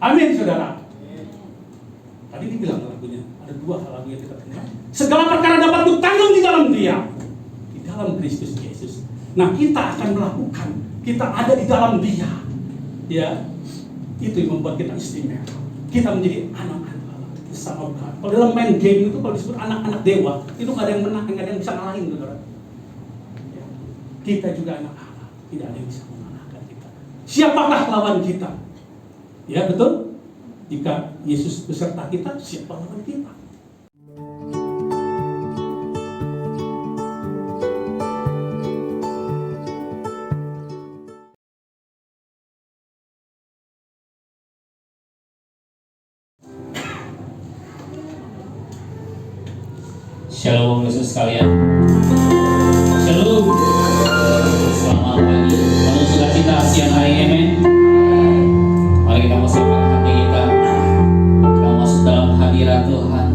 Amin, saudara. Tadi dibilang lagunya, ada dua lagu yang kita dengar. Segala perkara dapat kutanggung di dalam Dia, di dalam Kristus Yesus. Nah, kita akan melakukan, kita ada di dalam Dia. Ya, itu yang membuat kita istimewa. Kita menjadi anak-anak Allah, bersama God. Kalau dalam main game itu, kalau disebut anak-anak dewa, itu nggak ada yang menang, nggak ada yang bisa ngalahin, saudara. Ya. Kita juga anak Allah, tidak ada yang bisa mengalahkan kita. Siapakah lawan kita? Ya, betul? Jika Yesus beserta kita, siapa lawan kita? Shalom Yesus sekalian. Shalom. Selamat pagi. Penuh sukacita siang hari ini. Mari kita siapkan hati kita. Kita masuk dalam hadirat Tuhan.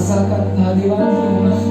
rasakan kehadiran-Mu.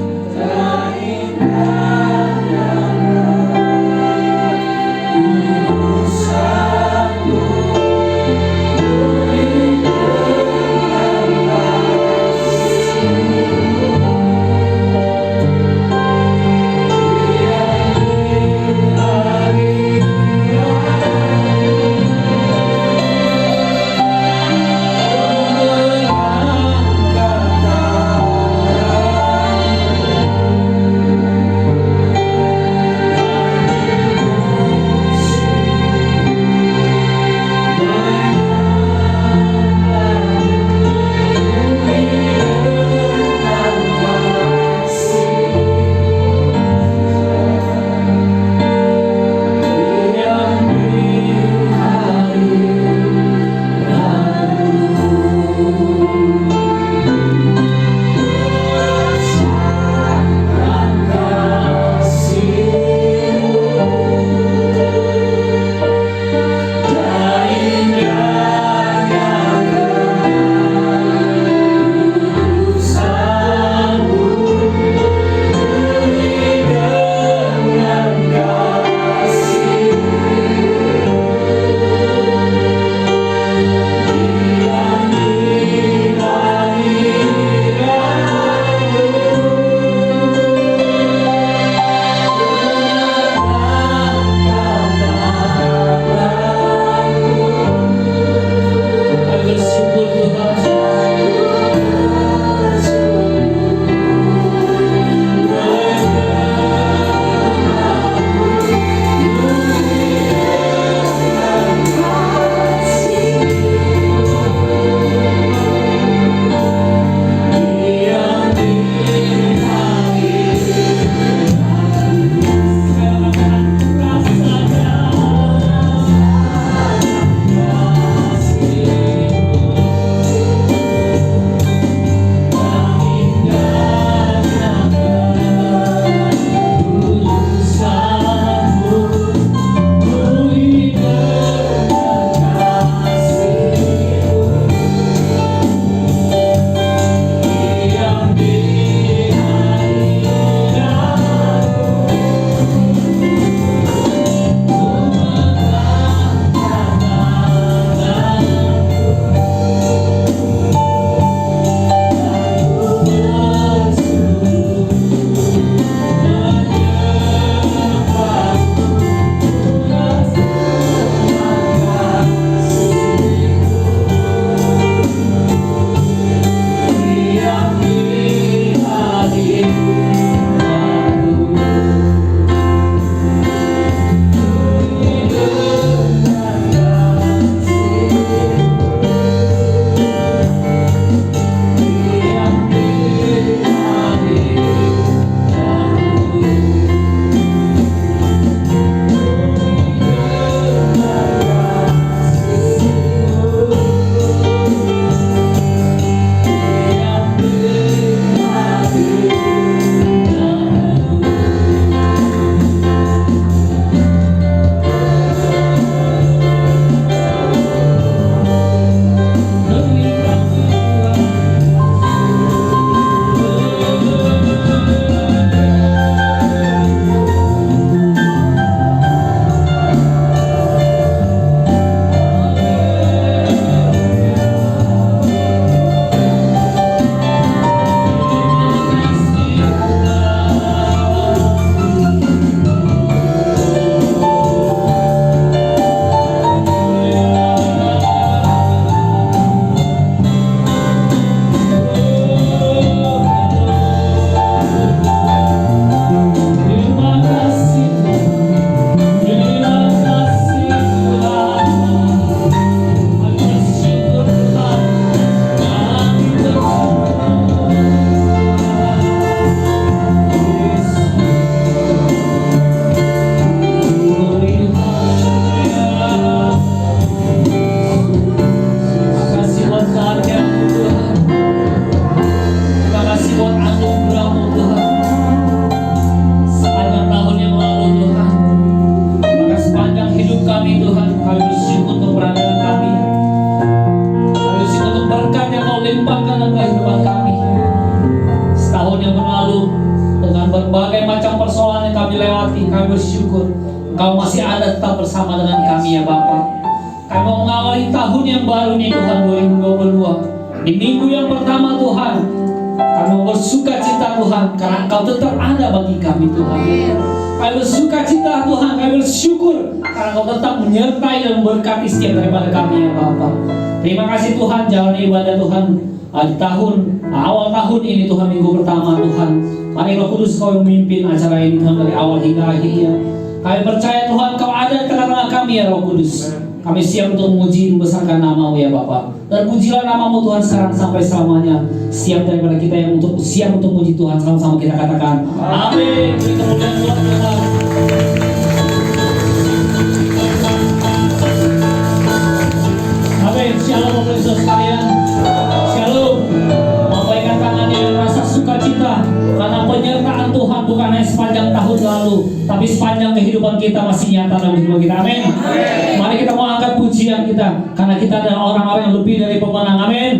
berbagai macam persoalan yang kami lewati, kami bersyukur Engkau masih ada tetap bersama dengan kami ya Bapa. Kami mau mengawali tahun yang baru nih Tuhan 2022. Di minggu yang pertama Tuhan, kami mau bersuka cita Tuhan karena Engkau tetap ada bagi kami Tuhan. Kami bersuka cita Tuhan, kami bersyukur karena Engkau tetap menyertai dan memberkati setiap daripada kami ya Bapa. Terima kasih Tuhan, jalan ibadah Tuhan di awal tahun ini Tuhan, minggu pertama Tuhan. Mari Roh Kudus Kau yang memimpin acara ini Tuhan dari awal hingga akhirnya. Kami percaya Tuhan Kau ada di tengah-tengah kami ya Roh Kudus. Kami siap untuk memuji membesarkan nama-Mu ya Bapa. Dan pujilah nama-Mu Tuhan sekarang sampai selamanya. Siap daripada kita yang siap untuk memuji Tuhan, sama-sama kita katakan amin. Beri kemuliaan buat Tuhan. Amin. Shalom Bapak Ibu sekalian. Shalom. Membaikan tangannya dengan rasa sukacita karena penyertaan Tuhan bukan hanya sepanjang tahun lalu, tapi sepanjang kehidupan kita masih nyata dalam kehidupan kita. Amin. Mari kita mau angkat pujian kita karena kita adalah orang-orang yang lebih dari pemenang. Amin.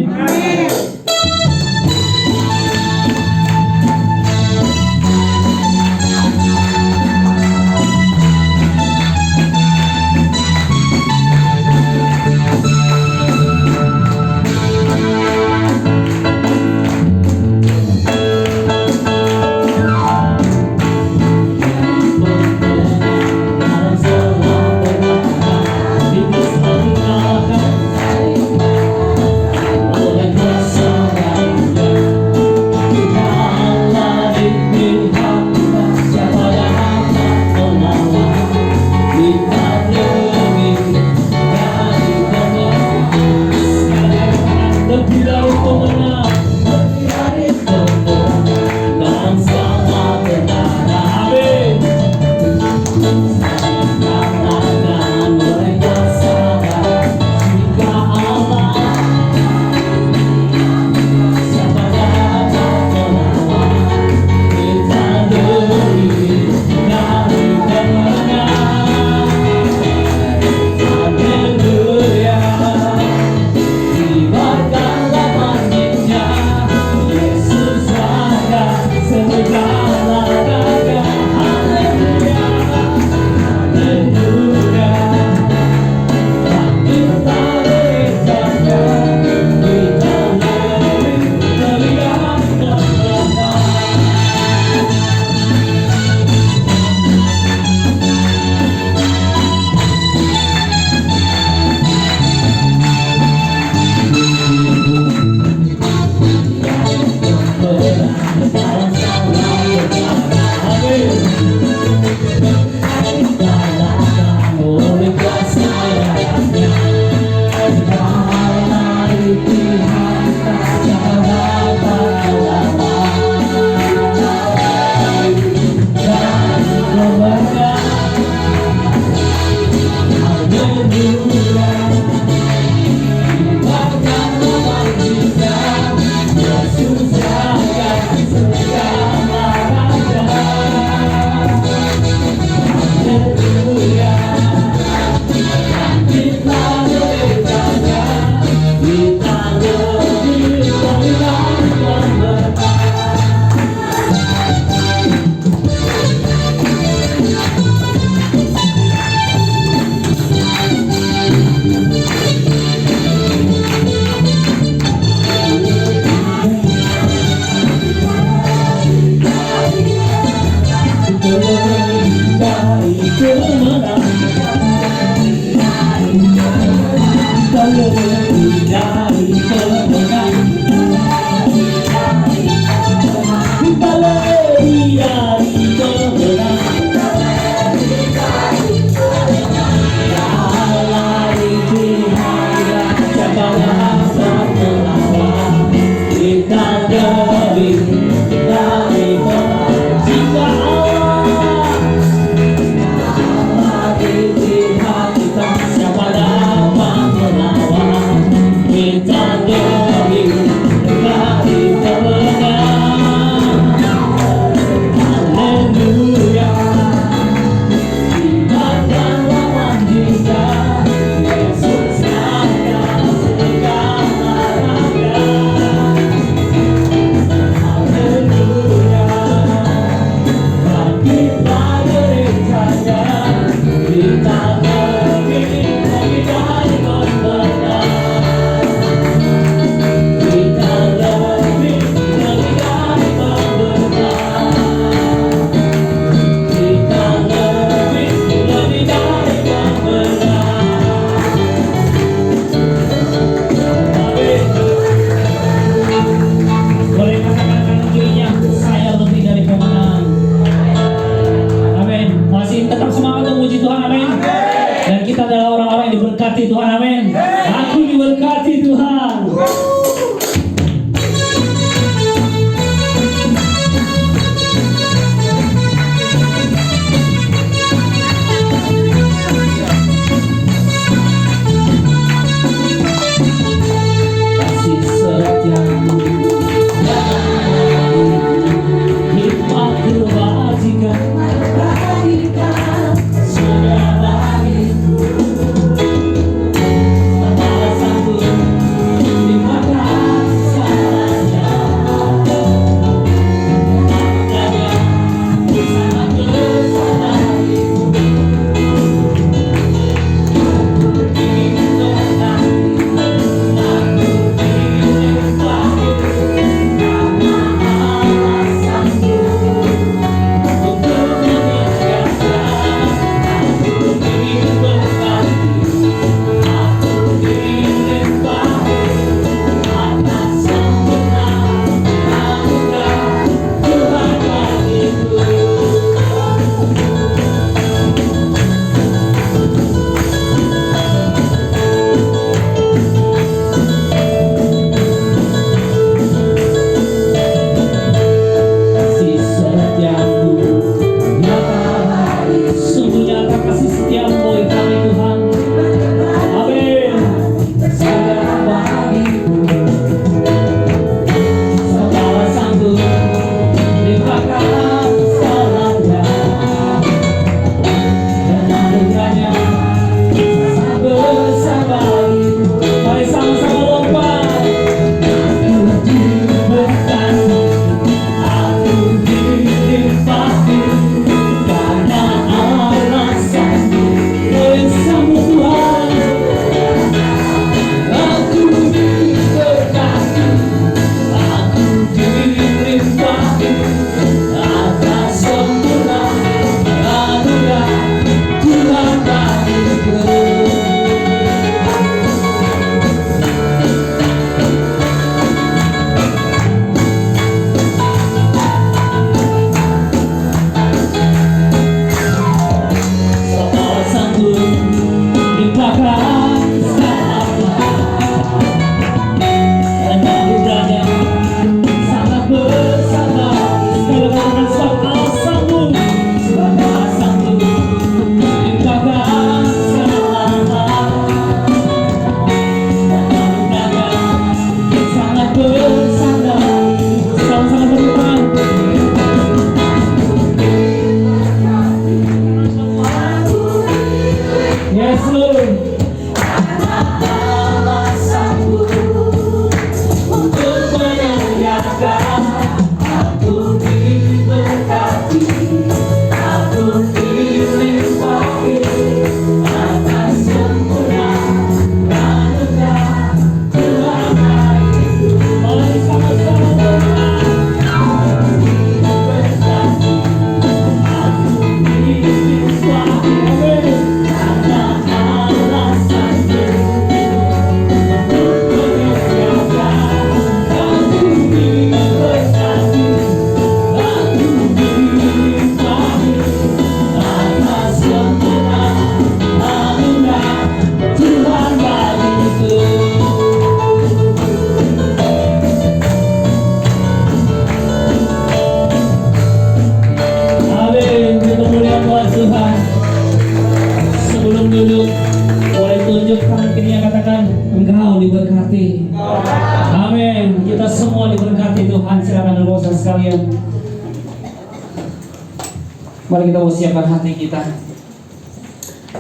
Mari kita siapkan hati kita.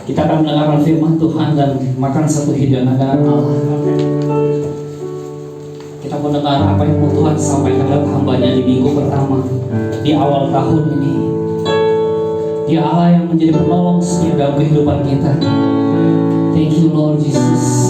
Kita akan mendengarkan firman Tuhan dan makan satu hidangan dari Allah. Kita mendengar apa yang mau Tuhan sampaikan kepada hambanya di minggu pertama, di awal tahun ini. Dia Allah yang menjadi penolong setia dalam kehidupan kita. Thank you Lord Jesus.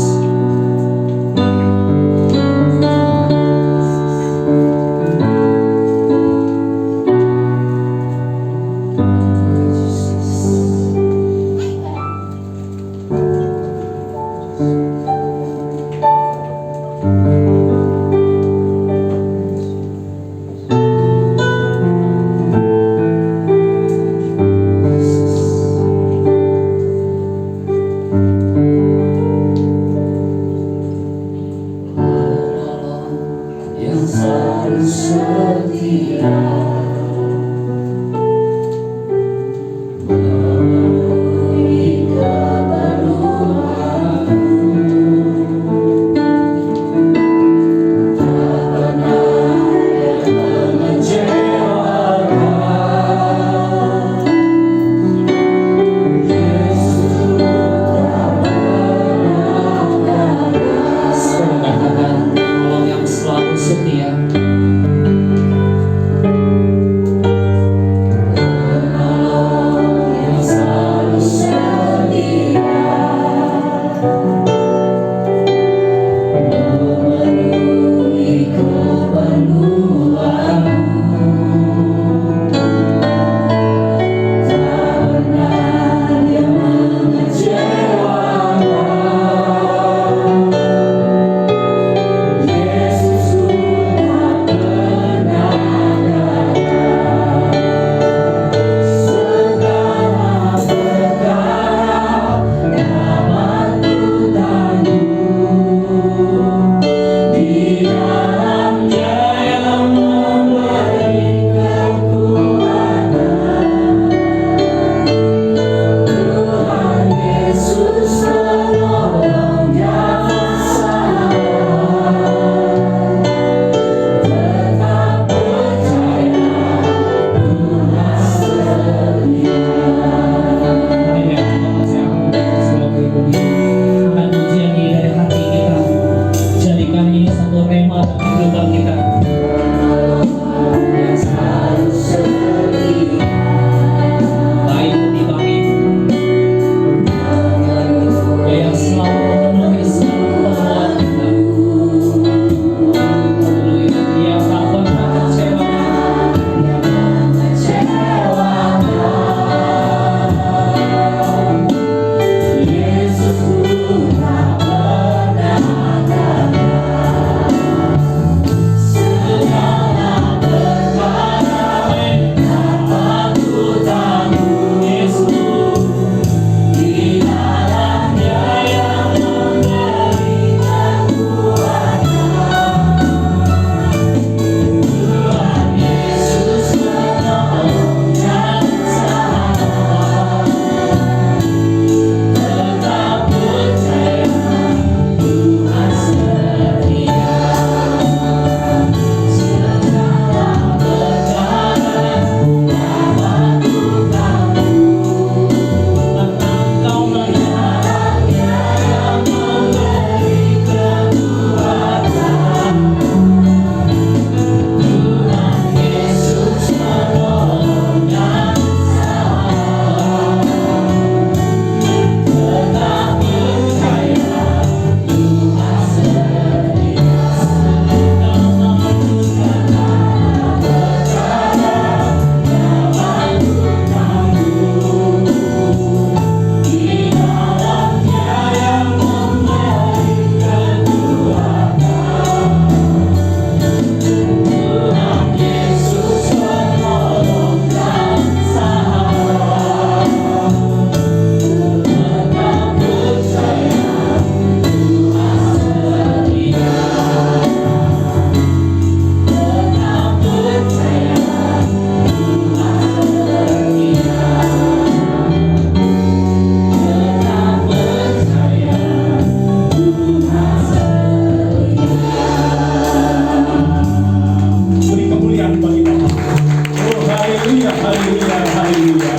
Haleluya, haleluya, haleluya.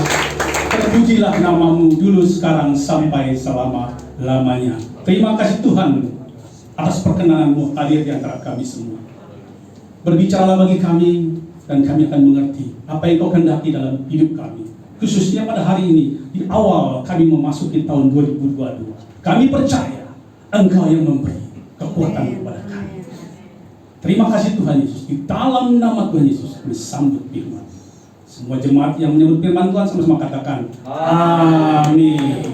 terpujilah namamu dulu, sekarang, sampai selama-lamanya. Terima kasih Tuhan atas perkenananmu hadir di antara kami semua. Berbicaralah bagi kami, dan kami akan mengerti apa yang kau kehendaki dalam hidup kami. Khususnya pada hari ini, di awal kami memasuki tahun 2022. Kami percaya Engkau yang memberi kekuatan kepada kami. Terima kasih Tuhan Yesus. Di dalam nama Tuhan Yesus kami sambut firman. Semua jemaat yang menyebut firman Tuhan sama-sama katakan amin.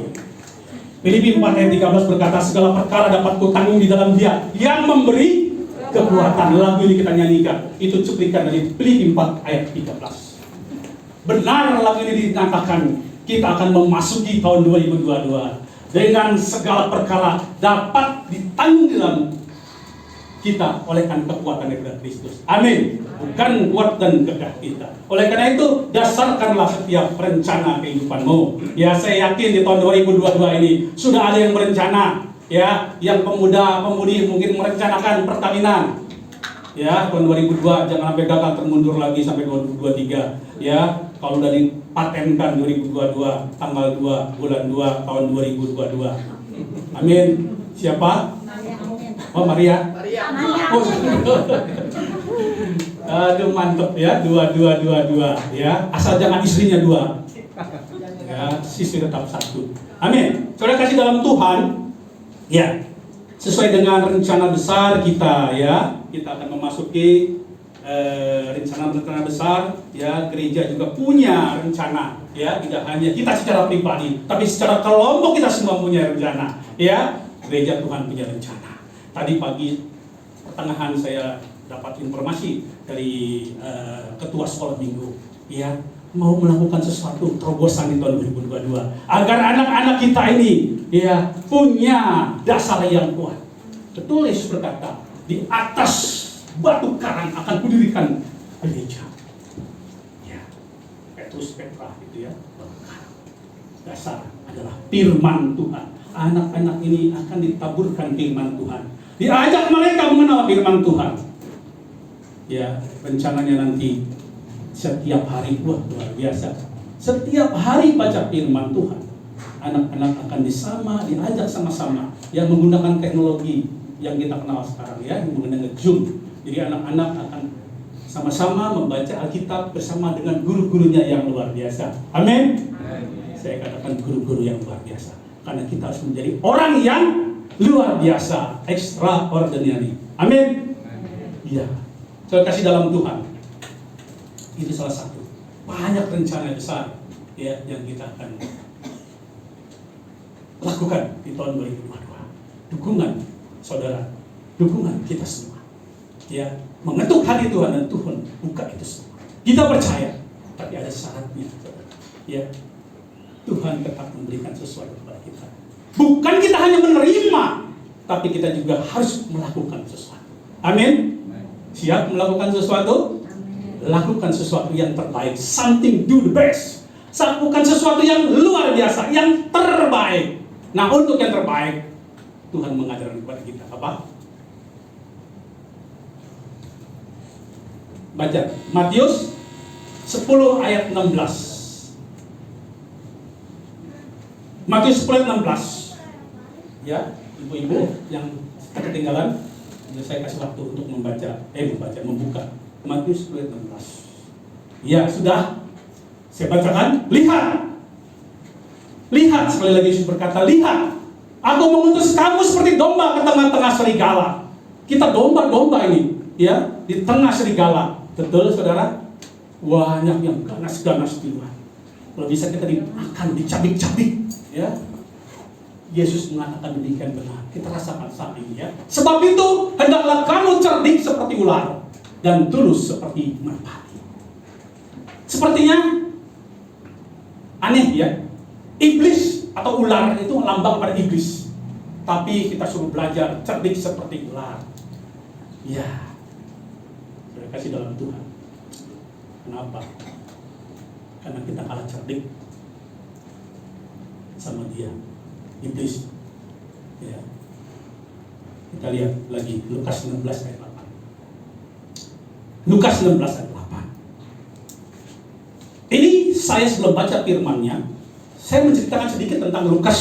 Filipi 4 ayat 13 berkata, segala perkara dapat kutanggung di dalam Dia yang memberi kekuatan. Lagu ini kita nyanyikan, itu cuplikan dari Filipi 4 ayat 13. Benar lagu ini dikatakan kita akan memasuki tahun 2022 dengan segala perkara dapat ditanggung di dalam kita oleh karena kekuatan daripada Kristus. Amin. Bukan kuat dan gagah kita. Oleh karena itu, dasarkanlah setiap rencana kehidupanmu. Ya, saya yakin di tahun 2022 ini sudah ada yang berencana. Ya, yang pemuda-pemudi mungkin merencanakan perkawinan. Ya, tahun 2002 jangan sampai gagal, termundur lagi sampai 2023. Ya, kalau udah dipatenkan 2022 tanggal 2 bulan 2 tahun 2022. Amin. Siapa? Oh, Maria. Oh, aduh, mantep ya, 2222 ya. Asal jangan istrinya 2. Ya, istri tetap 1. Amin. Saudara kasih dalam Tuhan, ya, sesuai dengan rencana besar kita ya, kita akan memasuki rencana besar ya. Gereja juga punya rencana ya, tidak hanya kita secara pribadi, tapi secara kelompok kita semua punya rencana ya. Gereja Tuhan punya rencana. Tadi pagi pertengahan saya dapat informasi dari ketua sekolah minggu ya, mau melakukan sesuatu terobosan di tahun 2022 agar anak-anak kita ini ya punya dasar yang kuat. Betul Yesus berkata, di atas batu karang akan kudirikan gereja. Ya, Petrus Petra itu ya, batu karang. Dasar adalah firman Tuhan. Anak-anak ini akan ditaburkan firman Tuhan. Diajak mereka mengenal firman Tuhan. Ya, rencananya nanti setiap hari, wah luar biasa. Setiap hari baca firman Tuhan. Anak-anak akan diajak sama-sama yang menggunakan teknologi yang kita kenal sekarang ya, yang menggunakan Zoom. Jadi anak-anak akan sama-sama membaca Alkitab bersama dengan guru-gurunya yang luar biasa. Amin. Saya katakan guru-guru yang luar biasa. Karena kita harus menjadi orang yang luar biasa, extraordinary. Amin. Iya. Saya kasih dalam Tuhan. Ini salah satu. Banyak rencana besar ya yang kita akan lakukan di tahun 2022. Dukungan saudara, dukungan kita semua. Ya, mengetuk hati Tuhan dan Tuhan buka itu semua. Kita percaya, tapi ada syaratnya, saudara. Ya, Tuhan tetap memberikan sesuatu kepada kita. Bukan kita hanya menerima, tapi kita juga harus melakukan sesuatu. Amin. Siap melakukan sesuatu? Lakukan sesuatu yang terbaik. Something, do the best. Lakukan sesuatu yang luar biasa, yang terbaik. Nah, untuk yang terbaik, Tuhan mengajarkan kepada kita apa? Baca Matius 10 ayat 16. Matius 10 ayat 16. Ya, ibu-ibu yang ketinggalan, saya kasih waktu untuk membuka Matius 10 ayat 16. Ya, sudah. Saya bacakan. Lihat, sekali lagi Yesus berkata, lihat, aku mengutus kamu seperti domba ke tengah-tengah serigala. Kita domba-domba ini, ya, di tengah serigala. Betul, saudara? Banyak yang ganas-ganas di luar. Kalau bisa kita dimakan, dicabik-cabik, ya. Yesus mengatakan demikian benar. Kita rasakan saat ini, ya. Sebab itu, hendaklah kamu cerdik seperti ular dan tulus seperti merpati. Sepertinya aneh, ya. Iblis atau ular itu lambang pada iblis. Tapi kita suruh belajar cerdik seperti ular. Ya, sudah kasih dalam Tuhan. Kenapa? Karena kita kalah cerdik sama dia, iblis. Ya. Kita lihat lagi Lukas 16 ayat 8. Lukas 16 ayat 8. Ini saya sebelum baca firman-Nya, saya menceritakan sedikit tentang Lukas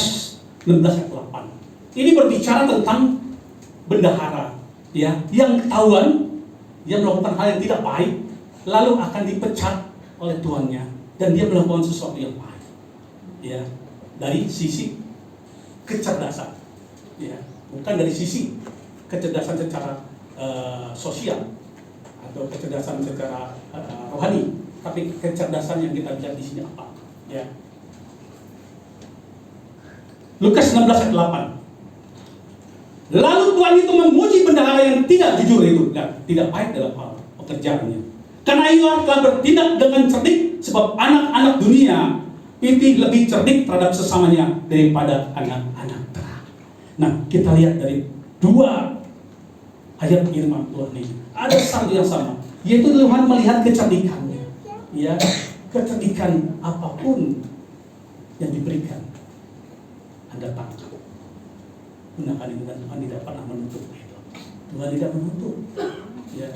16 ayat 8. Ini berbicara tentang bendahara, ya, yang ketahuan dia melakukan hal yang tidak baik, lalu akan dipecat oleh tuannya, dan dia melakukan sesuatu yang baik, ya, dari sisi kecerdasan, ya, bukan dari sisi kecerdasan secara sosial atau kecerdasan secara rohani, tapi kecerdasan yang kita lihat di sini apa, ya. Lukas 16 ayat 8. Lalu Tuhan itu memuji bendahara yang tidak jujur itu dan tidak baik dalam hal pekerjaannya. Karena ia telah bertindak dengan cerdik, sebab anak-anak dunia itu lebih cerdik terhadap sesamanya daripada anak-anak terang. Nah, kita lihat dari dua ayat firman Tuhan ini ada satu yang sama, yaitu Tuhan melihat kecerdikannya, ya, kecerdikan apapun yang diberikan Anda tangkap, gunakan itu, dan Tuhan tidak pernah menutup itu. Tuhan tidak menutup, ya.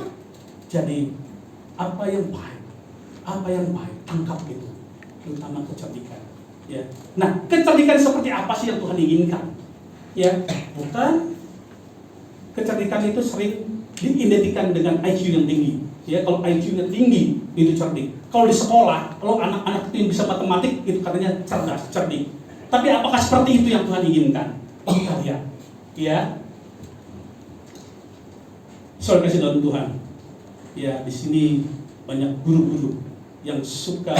Jadi apa yang baik, tangkap itu, terutama kecerdikan, ya. Nah, kecerdikan seperti apa sih yang Tuhan inginkan? Ya, bukan kecerdikan itu sering diidentikan dengan IQ yang tinggi. Ya, kalau IQ-nya tinggi itu cerdik. Kalau di sekolah, kalau anak-anak itu yang bisa matematik itu katanya cerdas, cerdik. Tapi apakah seperti itu yang Tuhan inginkan? Kita lihat, ya. Saudara kasih dalam Tuhan, ya, di sini banyak guru-guru yang suka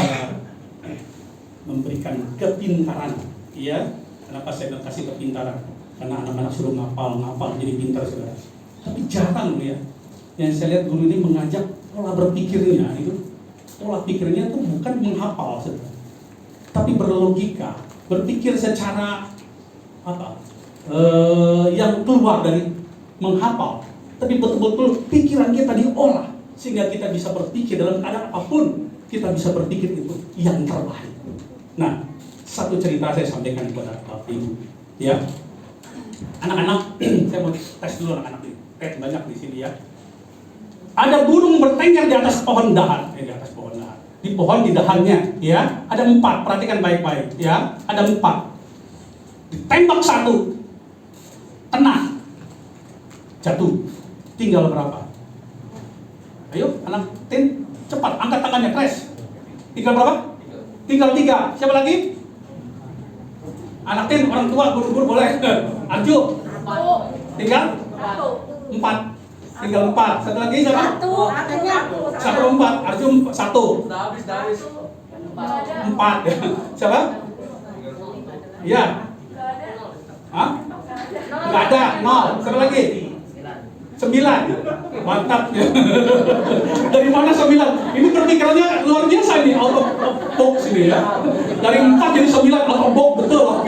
memberikan kepintaran, ya. Kenapa saya bilang kasih kepintaran? Karena anak-anak suruh ngapal jadi pintar, saudara. Tapi jarang, ya. Yang saya lihat guru ini mengajak pola berpikirnya itu. Pola pikirnya itu bukan menghafal, saudara, tapi berlogika, berpikir secara yang keluar dari menghafal, tapi betul-betul pikiran kita diolah sehingga kita bisa berpikir dalam keadaan apapun, kita bisa berpikir itu yang terbaik. Nah, satu cerita saya sampaikan kepada Bapak Ibu, ya. Anak-anak, saya mau tes dulu anak-anak ini. Banyak di sini, ya. Ada burung bertengger di atas pohon dahan, di atas pohon dahan. Di pohon di dahannya, ya, ada 4. Perhatikan baik-baik, ya. Ada 4. Ditembak 1, kena, jatuh. Tinggal berapa? Ayo, anak tim, cepat angkat tangannya, crash. Tinggal berapa? Tinggal 3. Siapa lagi? Anak tim, orang tua, guru-guru boleh. Arju. Tinggal 4. Tinggal 4. Satu lagi siapa? 1, 4. Arju 1. 4. Siapa? Iya. Hah? Nggak ada. 0. Siapa lagi? 9. Mantap. Dari mana 9? Ini perpikirannya luar biasa ini, out of box ini, ya. Dari 4 jadi 9, out of box, betul.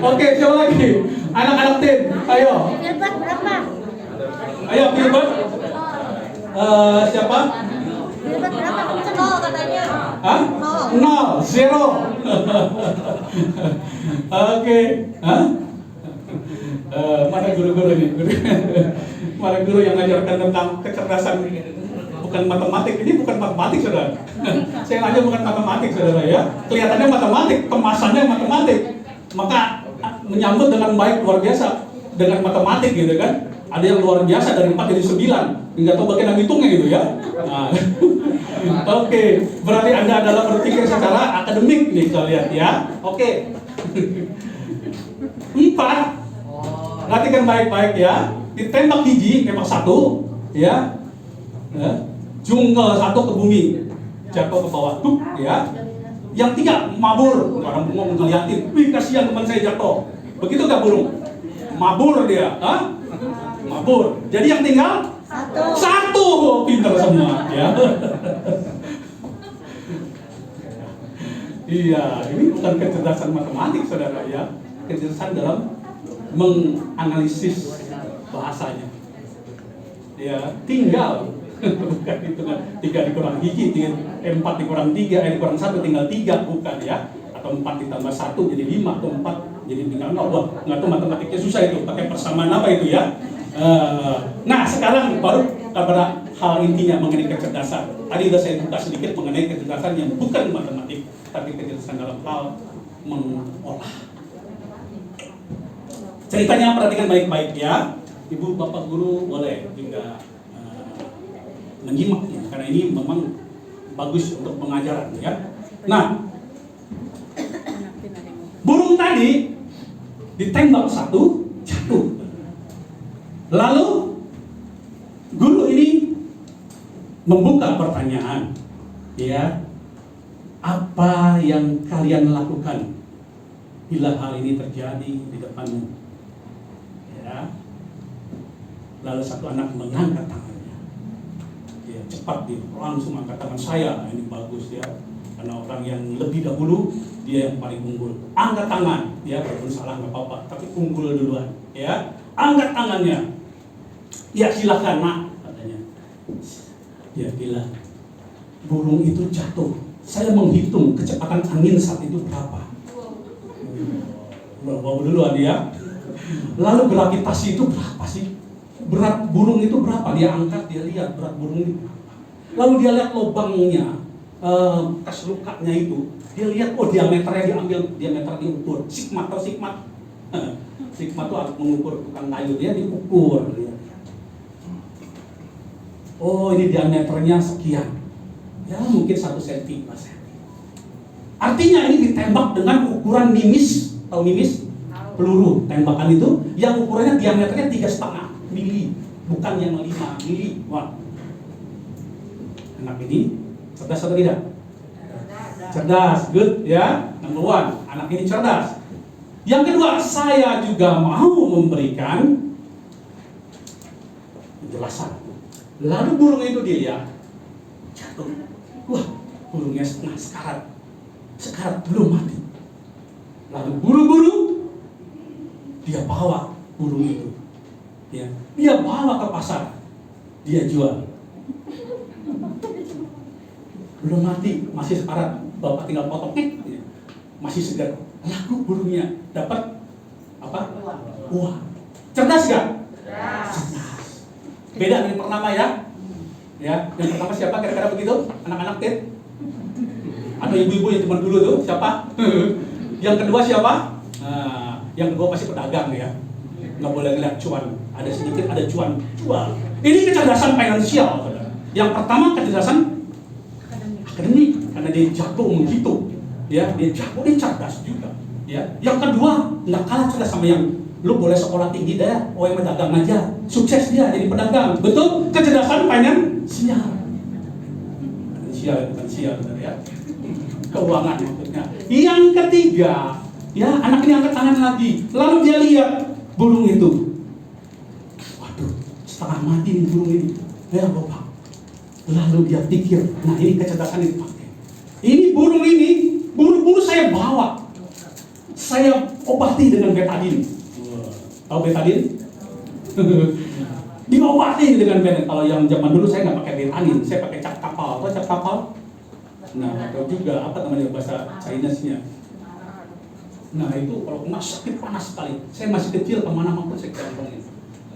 Oke, siapa lagi? Anak-anak tim, ayo. Gilbert berapa? Ayo, Gilbert. Siapa? Gilbert berapa? 0 katanya. Hah? 0, 0. Oke. Hah? Mana guru-guru ini? Mana guru yang mengajarkan tentang kecerdasan? Bukan matematik, ini bukan matematik, saudara. Saya nanya bukan matematik, saudara, ya. Kelihatannya matematik, kemasannya matematik. Maka menyambut dengan baik, luar biasa dengan matematik, gitu kan. Ada yang luar biasa dari 4 jadi 9. Nggak tahu bagaimana hitungnya gitu, ya. Nah. Oke, berarti Anda adalah berpikir secara akademik nih, kita lihat, ya. Oke. 4. Perhatikan baik-baik, ya. Ditembak biji, tembak 1, ya. Jungkel 1 ke bumi, jatuh ke bawah, tuh, ya. Yang 3 mabur, orang mau ngeliatin, wih kasihan teman saya jatuh. Begitu gak burung? Mabur dia, Hah? Mabur. Jadi yang tinggal 1, pintar semua, ya. Iya, ini bukan kecerdasan matematik, saudara, ya. Kecerdasan dalam menganalisis bahasanya. Ya, tinggal bukan hitungan 3 dikurang gigi, 4 dikurang 3, dikurang 1 tinggal 3, bukan, ya. Atau 4 ditambah 1 jadi 5, atau 4 jadi tinggal 0. Wah, nggak tahu matematiknya susah itu, pakai persamaan apa itu, ya. Nah, sekarang baru kepada hal intinya mengenai kecerdasan. Tadi sudah saya buka sedikit mengenai kecerdasan yang bukan matematik, tapi kecerdasan dalam hal mengolah. Ceritanya perhatikan baik-baik ya. Ibu, bapak guru boleh juga menyimaknya, karena ini memang bagus untuk pengajaran ya. Nah, burung tadi ditembak satu, jatuh. Lalu guru ini membuka pertanyaan, ya, apa yang kalian lakukan bila hal ini terjadi di depanmu? Ya. Lalu satu anak mengangkat tangannya, ya, cepat dia langsung angkat tangan. Saya ini bagus ya, karena orang yang lebih dahulu dia yang paling unggul. Angkat tangan, ya, walaupun salah nggak apa-apa, tapi unggul duluan, ya. Angkat tangannya, ya silakan nak, katanya. Dia bilang, burung itu jatuh. Saya menghitung kecepatan angin saat itu berapa. Bawa duluan dia. Lalu gravitasi itu berapa sih? Berat burung itu berapa? Dia angkat, dia lihat berat burung itu berapa. Lalu dia lihat lubangnya, bekas lukanya itu. Dia lihat, oh diameternya diambil, diameter diukur. Sigma atau sigma? Sigma itu alat mengukur tukang kayu, dia diukur. Oh ini diameternya sekian, ya mungkin 1 cm, 2 cm. Artinya ini ditembak dengan ukuran mimis, tahu mimis? Peluru tembakan itu yang ukurannya diameternya 3,5 mili, bukan yang 5 mili. Wah, anak ini cerdas atau tidak? Cerdas, good ya. Number 1, anak ini cerdas. Yang kedua, saya juga mau memberikan penjelasan. Lalu burung itu dia jatuh. Wah, burungnya setengah sekarat. Sekarat belum mati. Lalu buru-buru dia bawa burung itu. Ya, dia bawa ke pasar. Dia jual. Belum mati, masih sekarat. Bapak tinggal potong, ya. Masih segar. Laku burungnya dapat apa? Uang. Cerdas gak? Cerdas. Beda dengan pertama ya. Ya, yang pertama siapa kira-kira begitu? Anak-anak tit? Atau ibu-ibu yang cuma dulu tuh siapa? Yang kedua siapa? Nah, yang kedua pasti pedagang ya. Nggak boleh lihat cuan. Ada sedikit ada cuan. Jual. Ini kecerdasan finansial. Yang pertama kecerdasan akademik, karena dia jago menghitung. Ya, dia jago, dia cerdas juga. Ya. Yang kedua nggak kalah cerdas sama yang lu boleh sekolah tinggi deh, yang pedagang aja, sukses dia jadi pedagang, betul? Kecerdasan finansial, ya, keuangan maksudnya. Yang ketiga, ya anak ini angkat tangan lagi, lalu dia lihat burung itu, waduh, setengah mati nih burung ini, ya bapak. Lalu dia pikir, nah ini kecerdasan yang dipakai. Ini burung ini, buru-buru saya bawa, saya obati dengan betadine. Tahu betadine? Diobati dengan betadine. Kalau yang zaman dulu saya nggak pakai betadine, saya pakai cap kapal. Tahu cap kapal? Nah, atau juga apa namanya bahasa Chinese-nya? Nah itu kalau kena sakit panas sekali. Saya masih kecil kemana-mana saya kantongin.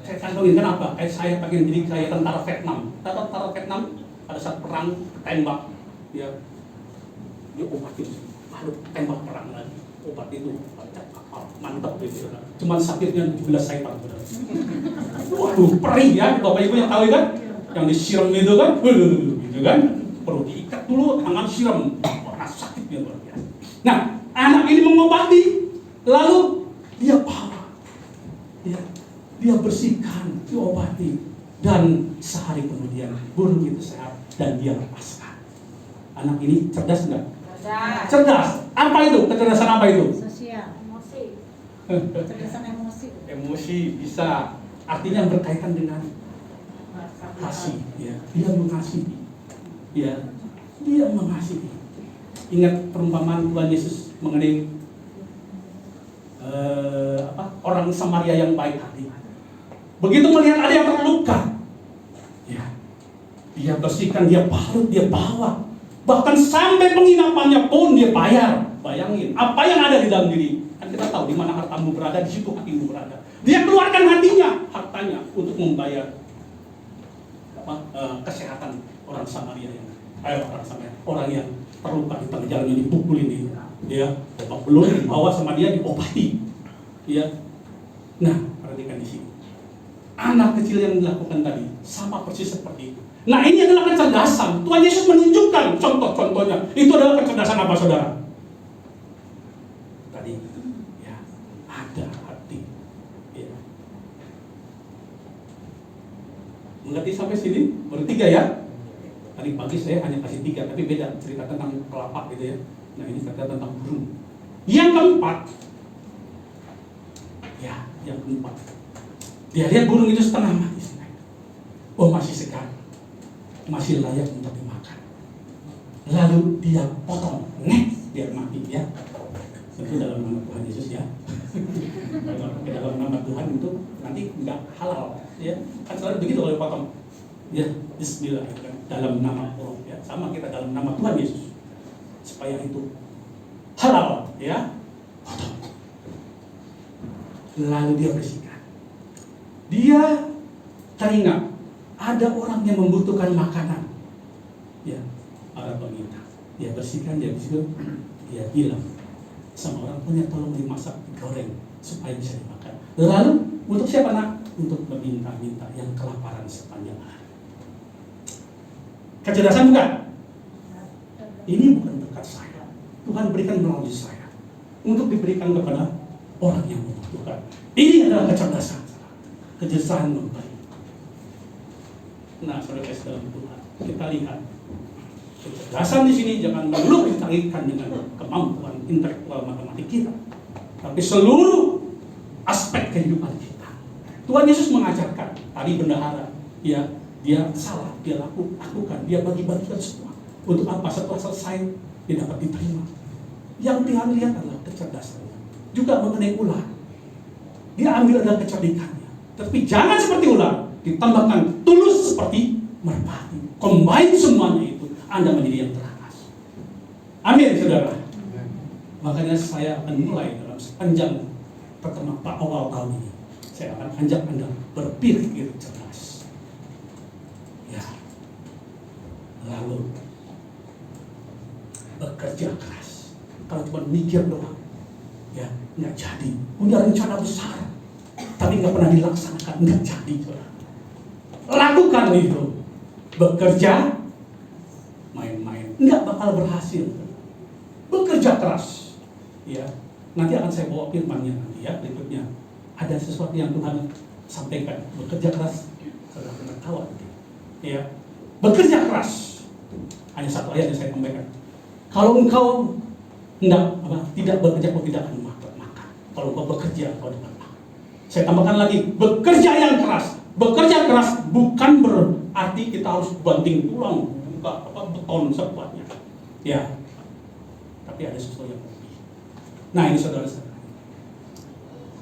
Saya kantongin kenapa? Kayak saya pengen jadi kayak tentara Vietnam. Tahu tentara Vietnam pada saat perang tembak, ya dia obatin, lalu tembak perang lagi. Obat itu mantap gitu. Cuman sakitnya 17 saipan. Waduh, perih ya, Bapak Ibu yang tahu kan? Yang disiram itu kan? Gitu kan? Perlu diikat dulu, tangan siram. Wah, sakitnya luar biasa. Nah, anak ini mengobati, lalu dia bawa. Dia bersihkan, diobati. Dan sehari kemudian burung itu sehat dan dia lepaskan. Anak ini cerdas enggak? Cerdas. Apa itu? Kecerdasan apa itu? Sosial, emosi. Kecerdasan emosi. Emosi bisa. Artinya berkaitan dengan kasih. Ya. Dia mengasihi. Ya. Dia mengasihi. Ingat perumpamaan Tuhan Yesus mengenai orang Samaria yang baik hati. Begitu melihat ada yang terluka, ya, dia bersihkan, dia balut, dia bawa. Bahkan sampai penginapannya pun dia bayar. Bayangin, apa yang ada di dalam diri. Kan kita tahu di mana hartamu berada, di situ hatimu berada. Dia keluarkan hatinya, hartanya untuk membayar kesehatan orang Samaria orang yang terluka di tengah jalan yang dipukulin itu, ya, babak belur dibawa sama dia diobati, ya. Nah, perhatikan di sini, anak kecil yang dilakukan tadi sama persis seperti itu. Nah, ini adalah kecerdasan. Tuhan Yesus menunjukkan contoh-contohnya. Itu adalah kecerdasan apa, saudara? Tadi, ya, ada hati, ya. Mengerti sampai sini? Baru 3 ya? Tadi pagi saya hanya kasih 3, tapi beda cerita tentang kelapa gitu ya. Nah, ini cerita tentang burung. Yang keempat, ya, yang keempat, dia lihat burung itu setengah mati. Oh, masih segar, masih layak untuk dimakan. Lalu dia potong, biar mati ya. Tentu dalam nama Tuhan Yesus ya. Kalau pakai dalam nama Tuhan itu nanti nggak halal ya. Kan selalu begitu kalau potong. Ya, Bismillah kan dalam nama Allah ya. Sama kita dalam nama Tuhan Yesus. Supaya itu halal ya. Potong. Lalu dia bersihkan. Dia teringat ada orang yang membutuhkan makanan. Ya, para peminta. Dia bersihkan, dia bersihkan. Dia bilang sama orang punya, tolong dimasak, digoreng supaya bisa dimakan. Lalu untuk siapa nak? Untuk meminta-minta yang kelaparan sepanjang hari. Kecerdasan bukan? Ini bukan berkat saya. Tuhan berikan melalui saya untuk diberikan kepada orang yang membutuhkan. Ini adalah kecerdasan. Kecerdasan memberi. Nah, saudara dalam Tuhan, kita lihat kecerdasan di sini jangan melulu ditarik dengan kemampuan intelektual matematik kita, tapi seluruh aspek kehidupan kita. Tuhan Yesus mengajarkan tadi bendahara, ya, dia salah, dia lakukan, dia bagi-bagikan semua. Untuk apa? Setelah selesai, dia dapat diterima. Yang Tuhan lihat adalah kecerdasannya. Juga mengenai ular, dia ambil adalah kecerdikannya. Tapi jangan seperti ular, ditambahkan tulus seperti merpati. Combine semuanya itu, Anda menjadi yang teratas. Amin, saudara. Makanya saya akan mulai dalam sepanjang pertemuan awal tahun ini. Saya akan ajak Anda berpikir cerdas. Ya. Lalu bekerja keras. Kalau cuma mikir doang, ya nggak jadi. Punya rencana besar, tapi nggak pernah dilaksanakan, nggak jadi, saudara. Lakukan itu. Bekerja, main-main, nggak bakal berhasil. Bekerja keras, ya. Nanti akan saya bawa firman-Nya nanti ya, berikutnya. Ada sesuatu yang Tuhan sampaikan. Bekerja keras, saudara pernah tahu nanti. Ya, bekerja keras. Hanya satu ayat yang saya sampaikan. Kalau engkau tidak bekerja, kau tidak akan makan. Kalau kau bekerja, kau dapat makan. Saya tambahkan lagi, bekerja yang keras. Bekerja keras bukan berarti kita harus banting tulang, buka beton sekuatnya. Ya, tapi ada sesuatu yang lebih. Nah, ini saudara-saudara,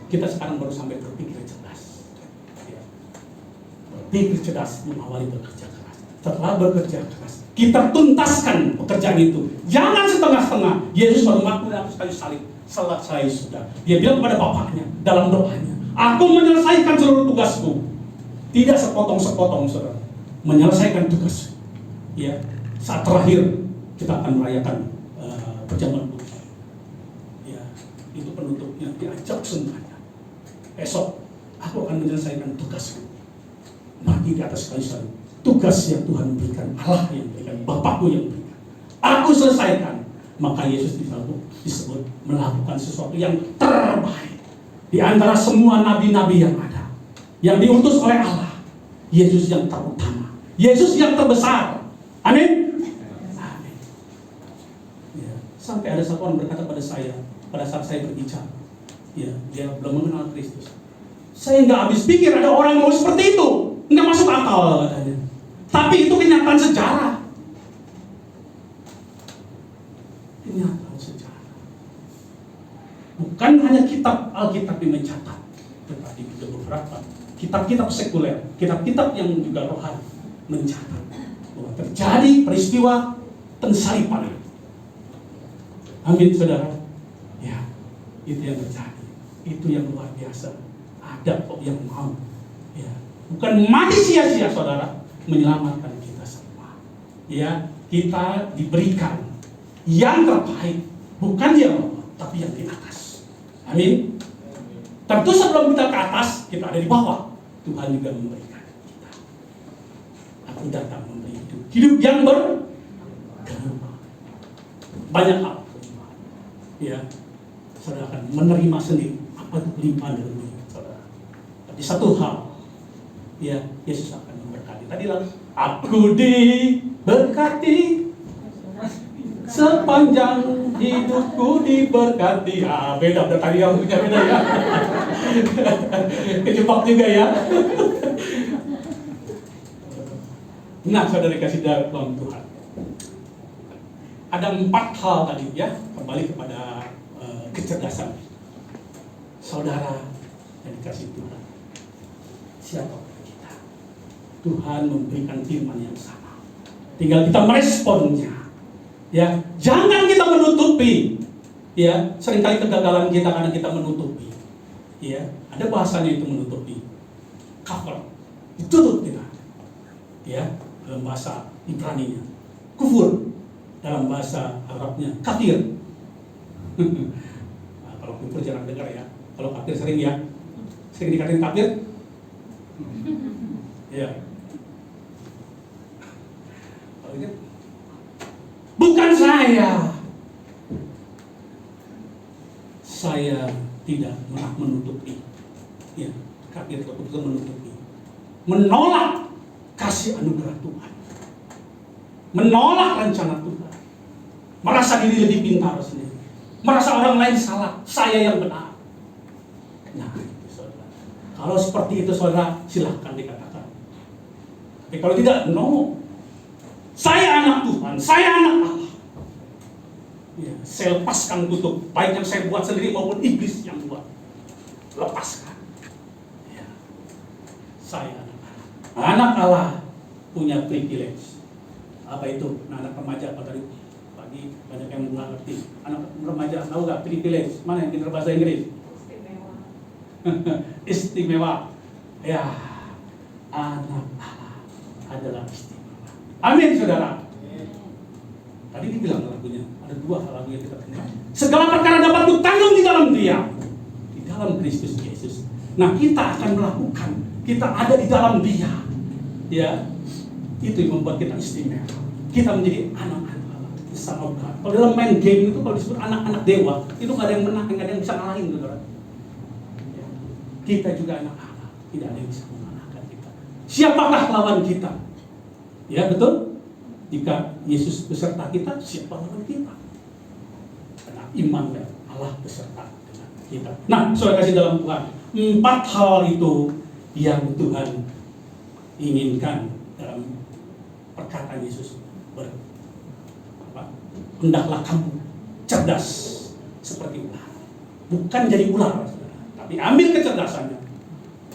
kita sekarang baru sampai berpikir cerdas. Ya. Berpikir cerdas mengawali bekerja keras. Setelah bekerja keras, kita tuntaskan pekerjaan itu. Jangan setengah-setengah. Yesus pada waktu yang sekali salib, selesai sudah. Dia bilang kepada Bapaknya dalam doanya, aku menyelesaikan seluruh tugasku. Tidak sepotong-sepotong, saudara. Menyelesaikan tugas. Ya, saat terakhir kita akan merayakan perjamuan kudus. Ya, itu penutupnya, diajak semuanya. Esok aku akan menyelesaikan tugasku. Mati di atas kayu salib. Tugas yang Tuhan berikan, Allah yang berikan, Bapakku yang berikan. Aku selesaikan. Maka Yesus disebut melakukan sesuatu yang terbaik di antara semua nabi-nabi yang ada, yang diutus oleh Allah. Yesus yang terutama, Yesus yang terbesar. Amin. Amin. Ya. Sampai ada satu orang berkata pada saya pada saat saya berbicara, ya, dia belum mengenal Kristus. Saya nggak habis pikir ada orang yang mau seperti itu, nggak masuk akal katanya. Tapi itu kenyataan sejarah. Kenyataan sejarah. Bukan hanya kitab Alkitab yang mencatat, tetapi juga beberapa kitab-kitab sekuler, kitab-kitab yang juga rohani mencatat bahwa terjadi peristiwa pensaliban. Amin, saudara. Ya, itu yang terjadi. Itu yang luar biasa. Ada kok yang mau. Ya, bukan mati sia-sia, saudara. menyelamatkan kita semua. Ya, kita diberikan yang terbaik, bukan di bawah, tapi yang di atas. Amin. Tentu sebelum kita ke atas, kita ada di bawah. Tuhan juga memberikan kita. Aku datang memberi hidup yang bergelimang. Banyak hal. Ya, saudara akan menerima sendiri apa itu kelimpahan dari dunia, saudara. Tapi satu hal, ya, Yesus akan memberkati. Tadi lalu, aku diberkati sepanjang hidupku diberkati. Beda tadi yang punya beda ya. Kejebak juga ya. Nah, saudara kasih dalam Tuhan. Ada 4 hal tadi ya, kembali kepada kecerdasan. Saudara yang dikasih Tuhan, siapa kita? Tuhan memberikan firman yang sama. Tinggal kita meresponnya. Ya, jangan kita menutupi. Ya, seringkali kegagalan kita karena kita menutupi. Ya, ada bahasanya itu menutupi. Cover. Ditutup kita. Ya, dalam bahasa Ibraninya. Kufur. Dalam bahasa Arabnya kafir. Nah, kalau kufur jarang dengar ya. Kalau kafir sering ya. Sering dikatain kafir. Ya. Kalau ini bukan saya tidak pernah menutupi. Ya, kafir itu menutupi. Menolak kasih anugerah Tuhan. Menolak rencana Tuhan. Merasa diri lebih pintar sendiri. Merasa orang lain salah, saya yang benar. Nah, itu saudara. Kalau seperti itu saudara, silahkan dikatakan. Tapi kalau tidak, no. Saya anak Tuhan, saya anak Allah. Ya, saya lepaskan kutuk, baik yang saya buat sendiri maupun iblis yang buat. Lepaskan. Ya. Saya anak Allah. Anak Allah punya privilege. Apa itu? Anak remaja apa tadi? Pagi banyak yang nggak ngerti. Anak remaja tahu nggak privilege? Mana yang pintar bahasa Inggris? Istimewa. Istimewa. Ya, anak Allah adalah istimewa. Amin, saudara. Tadi dibilang lagunya, ada 2 hal lagu yang kita kenal. Segala perkara dapat kutanggung di dalam Dia, di dalam Kristus Yesus. Nah, kita akan melakukan, kita ada di dalam Dia. Ya, itu yang membuat kita istimewa. Kita menjadi anak-anak Allah, sama God. Kalau dalam main game itu, kalau disebut anak-anak dewa, itu nggak ada yang menang, nggak ada yang bisa ngalahin, saudara. Ya. Kita juga anak Allah, tidak ada yang bisa mengalahkan kita. Siapakah lawan kita? Ya, betul. Jika Yesus beserta kita, siapa lawan kita? Karena iman dan Allah beserta dengan kita. Nah, saudara kasih dalam Tuhan, 4 hal itu yang Tuhan inginkan dalam perkataan Yesus. Hendaklah kamu cerdas seperti ular. Bukan jadi ular, saudara, tapi ambil kecerdasannya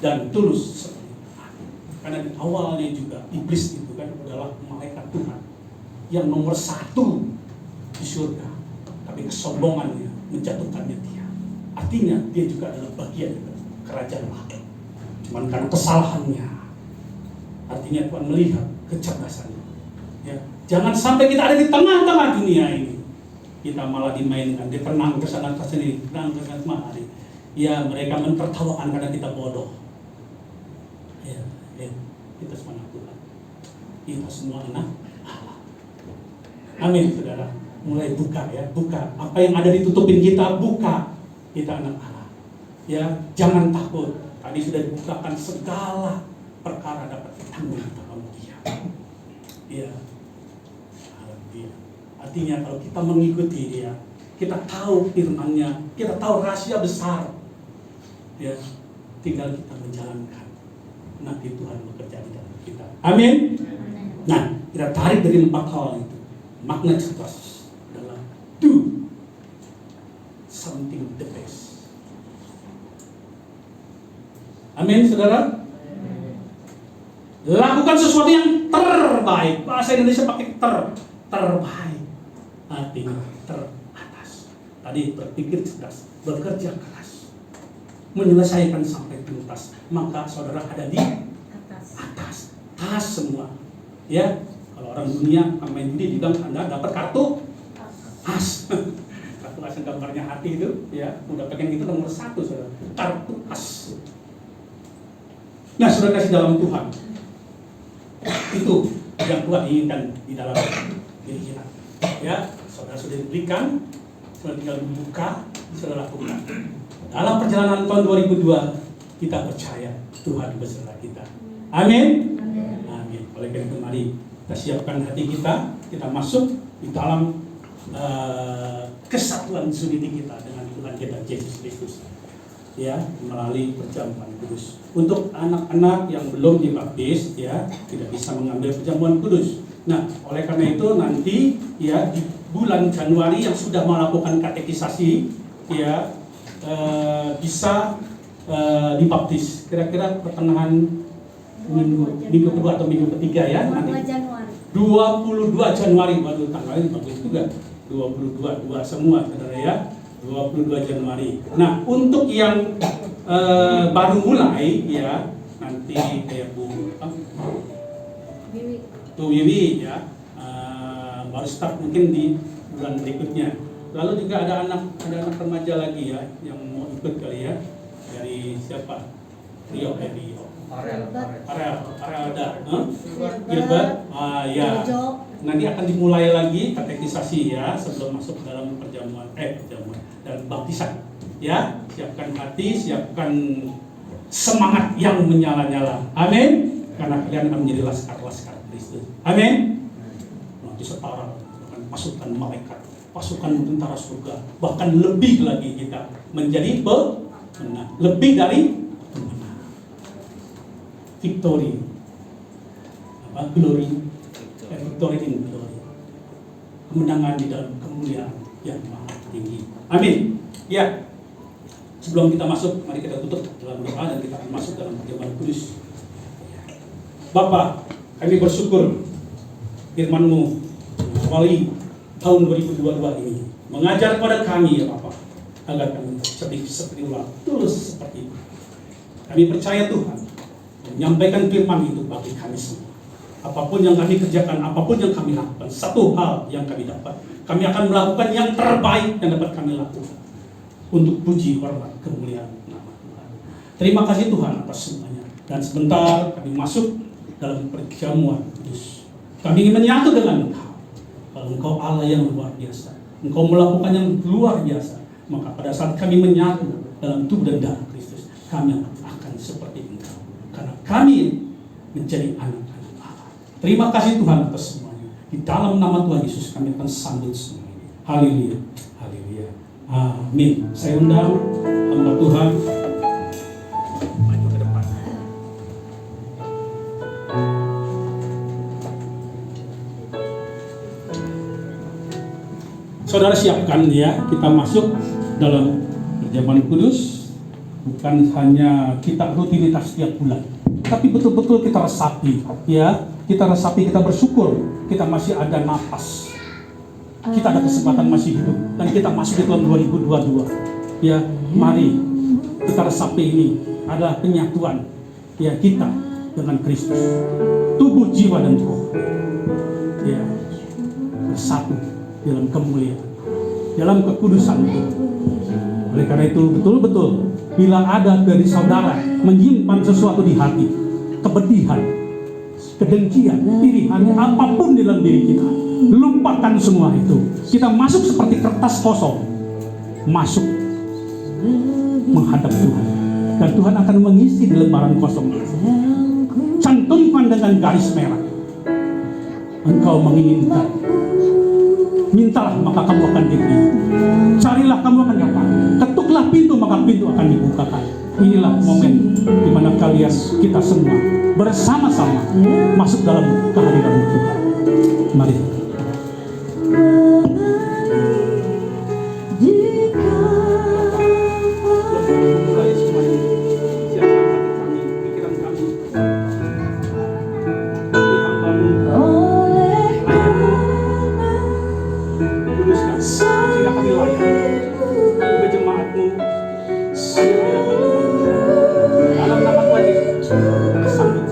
dan tulus seperti ular. Karena di awalnya juga iblis itu kan adalah malaikat Tuhan yang nomor 1 di surga, tapi kesombongannya menjatuhkannya dia. Artinya dia juga adalah bagian dari kerajaan Allah. Cuman karena kesalahannya, artinya Tuhan melihat kecerdasannya. Ya, jangan sampai kita ada di tengah-tengah dunia ini, kita malah dimainkan, ditenang ke sana ke sini, tenang ke sana kemari. Ya, mereka mentertawakan karena kita bodoh. Ya, kita semua anak Tuhan. Kita semua anak Allah. Amin, saudara. Mulai buka ya, buka. Apa yang ada ditutupin kita, buka. Kita anak Allah. Ya, jangan takut. Tadi sudah dibukakan segala perkara dapat ditanggung dalam Dia. Ya. Artinya kalau kita mengikuti Dia, kita tahu firman-Nya, kita tahu rahasia besar. Ya, tinggal kita menjalankan. Nanti Tuhan bekerja di dalam kita. Amin. Nah, kita tarik dari 4 hal itu. Makna cerdas adalah do something the best. Amin, saudara. Lakukan sesuatu yang terbaik. Bahasa Indonesia pakai terbaik. Artinya teratas. Tadi berpikir cerdas, bekerja keras, menyelesaikan sampai tuntas. Maka saudara ada di atas. as semua. Ya, kalau orang dunia main judi bilang Anda dapat kartu as. Kartu as yang gambarnya hati itu, ya, udah pengen gitu nomor 1, saudara. Kartu as. Nah, saudara kasih dalam Tuhan, itu yang Tuhan inginkan di dalam diri kita. Ya, saudara sudah diberikan, saudara tinggal membuka, saudara lakukan. Dalam perjalanan tahun 2002, kita percaya Tuhan beserta kita. Amin. Amin. Oleh karena itu, mari kita siapkan hati kita masuk di dalam kesatuan unity kita dengan Tuhan kita Yesus Kristus. Ya, melalui perjamuan kudus. Untuk anak-anak yang belum dibaptis, ya, tidak bisa mengambil perjamuan kudus. Nah, oleh karena itu nanti, ya, di bulan Januari yang sudah melakukan katekisasi, ya, bisa dibaptis. Kira-kira pertengahan minggu kedua atau minggu ketiga, ya, nanti. 22 Januari baru tanggalnya bagus juga. 22 semua, saudara, ya. 22 Januari. Nah, untuk yang baru mulai, ya, nanti kayak Bu Wiwi, ya, baru start mungkin di bulan berikutnya. Lalu juga ada anak remaja lagi, ya, yang mau ikut kali, ya, dari siapa? Rio. Arel ada, Gilbert, ya. Nanti akan dimulai lagi katekisasi, ya, sebelum masuk dalam perjamuan dan baptisan, ya. Siapkan hati, siapkan semangat yang menyala-nyala. Amin. Karena kalian akan menjadi laskar-laskar Kristus. Amin. Nanti setara dengan pasukan malaikat, pasukan tentara surga, bahkan lebih lagi kita menjadi pemenang, lebih dari pemenang. Victory, glory, victory in glory, kemenangan di dalam kemuliaan yang maha tinggi. Amin. Ya, sebelum kita masuk, mari kita tutup dalam doa dan kita akan masuk dalam perjamuan kudus. Bapa, kami bersyukur firman-Mu mengawali tahun 2022 ini mengajar kepada kami, ya Bapa, agar kami seperti ulang tulus seperti itu. Kami percaya Tuhan menyampaikan firman itu bagi kami semua. Apapun yang kami kerjakan, apapun yang kami lakukan, satu hal yang kami dapat, kami akan melakukan yang terbaik yang dapat kami lakukan untuk puji, hormat, kemuliaan nama Tuhan. Terima kasih Tuhan atas semuanya. Dan sebentar kami masuk dalam perjamuan kudus. Kami ingin menyatu dengan Engkau. Kalau Engkau Allah yang luar biasa, Engkau melakukan yang luar biasa, maka pada saat kami menyatu dalam tubuh dan darah Kristus, kami akan seperti Engkau. Karena kami menjadi anak-anak Allah. Terima kasih Tuhan atas semuanya. Di dalam nama Tuhan Yesus kami akan sambut semua ini. Haleluya. Haleluya. Amin. Saya undang hamba Tuhan maju ke depan. Saudara siapkan, ya, kita masuk dalam perjamuan kudus. Bukan hanya kita rutinitas setiap bulan, tapi betul-betul kita resapi, ya, kita resapi, kita bersyukur, kita masih ada napas, kita ada kesempatan masih hidup, dan kita masuk di tahun 2022. Ya, mari kita resapi ini adalah penyatuan, ya, kita dengan Kristus, tubuh, jiwa, dan roh, ya, bersatu dalam kemuliaan, dalam kekudusan itu. Oleh karena itu, betul-betul bila ada dari saudara menyimpan sesuatu di hati, kepedihan, kedengkian, irian, apapun di dalam diri kita, lupakan semua itu. Kita masuk seperti kertas kosong, masuk menghadap Tuhan, dan Tuhan akan mengisi di lembaran kosong itu. Cantumkan dengan garis merah. Engkau menginginkan, mintalah maka kamu akan diberi, carilah kamu akan dapat, ketuklah pintu maka pintu akan dibukakan. Inilah momen di mana kalian, kita semua bersama-sama masuk dalam kehadiran Tuhan. Mari. Dalam nama Tuhan Yesus, kita sambut.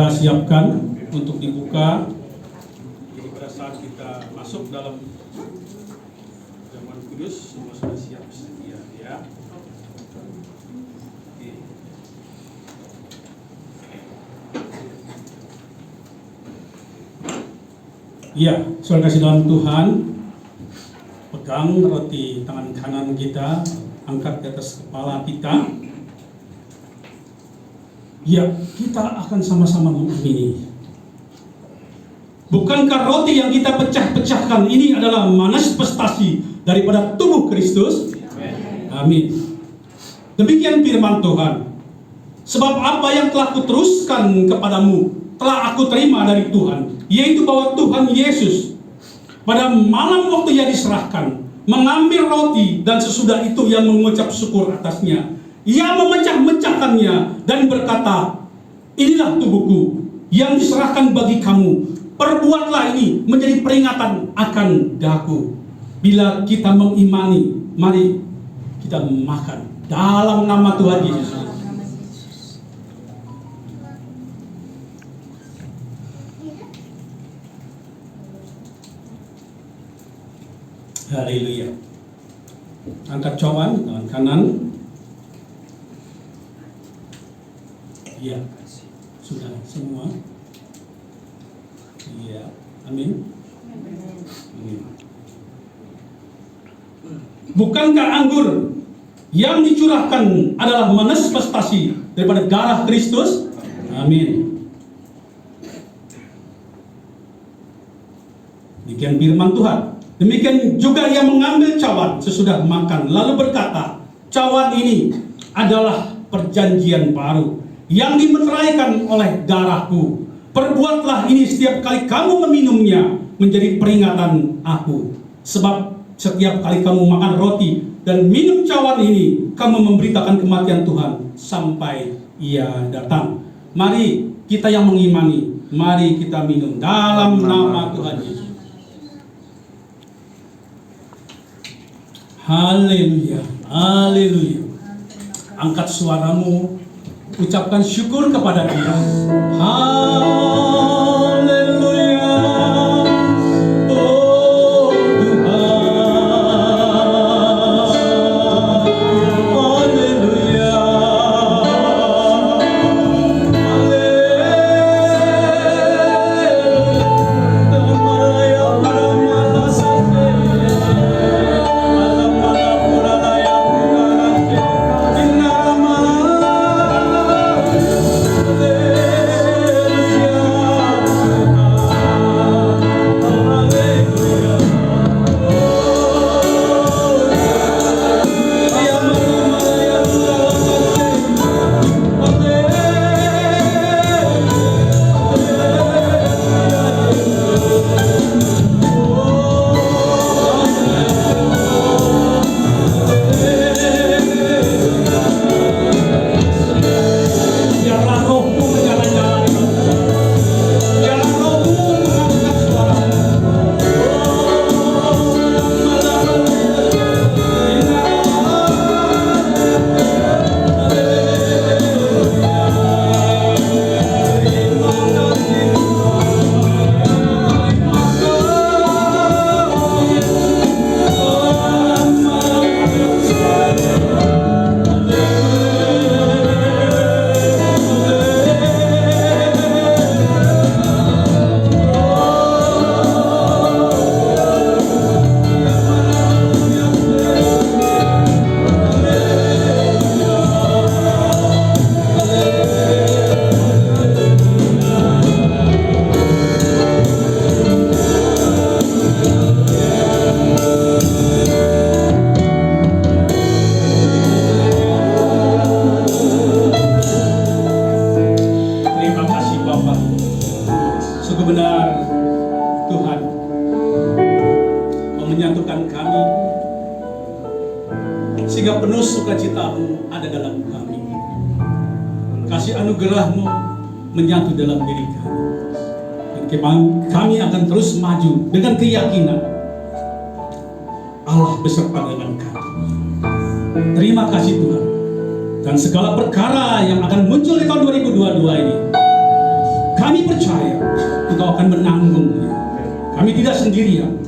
saudara siapkan untuk dibuka. Jadi pada saat kita masuk dalam zaman kudus, semua sudah siap sedia ya. Oke. Iya, saudara kasih dalam Tuhan, pegang roti tangan kanan kita, angkat di atas kepala kita. Ya, kita akan sama-sama mengamini. Bukankah roti yang kita pecah-pecahkan ini adalah manifestasi daripada tubuh Kristus? Amin. Demikian firman Tuhan. Sebab apa yang telah kuteruskan kepadamu telah aku terima dari Tuhan, yaitu bahwa Tuhan Yesus pada malam waktu ia diserahkan mengambil roti, dan sesudah itu ia mengucap syukur atasnya. Ia memecah-mecahkannya dan berkata, inilah tubuhku yang diserahkan bagi kamu. Perbuatlah ini menjadi peringatan akan daku. Bila kita mengimani, mari kita makan dalam nama Tuhan Yesus. Haleluya. Angkat cawan tangan kanan. Iya, sudah semua. Iya, amin. Amin. Bukankah anggur yang dicurahkan adalah manifestasi daripada darah Kristus? Amin. Demikian firman Tuhan. Demikian juga ia mengambil cawan sesudah makan, lalu berkata, cawan ini adalah perjanjian baru yang dimeteraikan oleh darahku. Perbuatlah ini setiap kali kamu meminumnya menjadi peringatan aku. Sebab setiap kali kamu makan roti dan minum cawan ini, kamu memberitakan kematian Tuhan sampai ia datang. Mari kita yang mengimani, mari kita minum dalam nama Tuhan Yesus. Haleluya, haleluya. Angkat suaramu, ucapkan syukur kepada Dia. Haleluya. Oh Tuhan. Haleluya. sehingga penuh sukacitamu ada dalam kami. Kasih anugerahmu menyatu dalam diri kami. Dan kami akan terus maju dengan keyakinan Allah beserta dengan kami. Terima kasih Tuhan. Dan segala perkara yang akan muncul di tahun 2022 ini, Kami percaya Engkau akan menanggungnya. Kami tidak sendirian,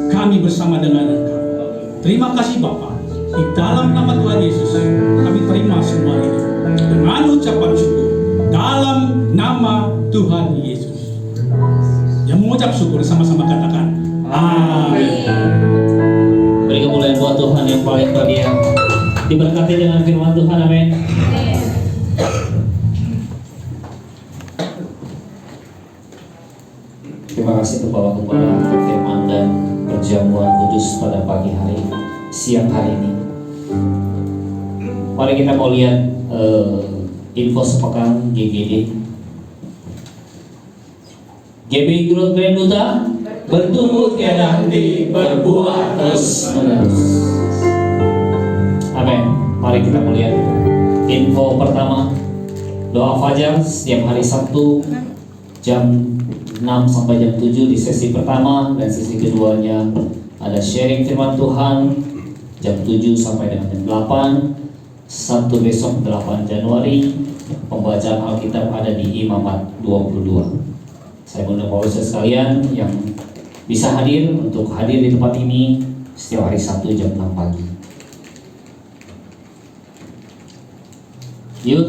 kami bersama dengan Engkau. Terima kasih Bapa. Di dalam nama Tuhan Yesus, kami terima semua ini dengan ucapan syukur. Dalam nama Tuhan Yesus. Yang mengucap syukur sama-sama katakan amin. Beri kemuliaan buat Tuhan yang paling bahagia. Diberkati dengan firman Tuhan, amin. Terima kasih untuk Bapak Gembala firman dan perjamuan kudus pada pagi hari ini, siang hari ini. Mari kita mau lihat info sepekan GGD. GBI Growth Grand Duta bertumbuh tiada henti, berbuah terus menerus. Amin. Mari kita melihat info pertama. Doa fajar setiap hari Sabtu jam 6 sampai jam 7 di sesi pertama, dan sesi keduanya ada sharing firman Tuhan jam 7 sampai dengan jam 8. Sabtu besok 8 Januari pembacaan Alkitab ada di Imamat 22. Saya mengundang Bapak Ibu sekalian yang bisa hadir untuk hadir di tempat ini setiap hari Sabtu jam 6 pagi. Yuk,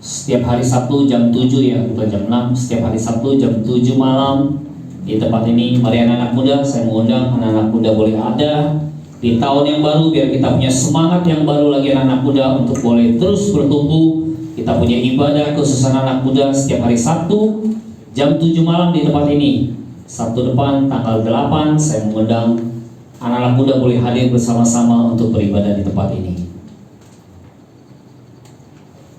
setiap hari Sabtu jam 7 ya, bukan jam 6. Setiap hari Sabtu jam 7 malam di tempat ini. Mari anak-anak muda, saya mengundang anak-anak muda boleh ada di tahun yang baru, biar kita punya semangat yang baru lagi anak-anak muda untuk boleh terus bertumbuh. Kita punya ibadah khusus anak-anak muda setiap hari Sabtu jam 7 malam di tempat ini. Sabtu depan tanggal 8 saya mengundang anak-anak muda boleh hadir bersama-sama untuk beribadah di tempat ini.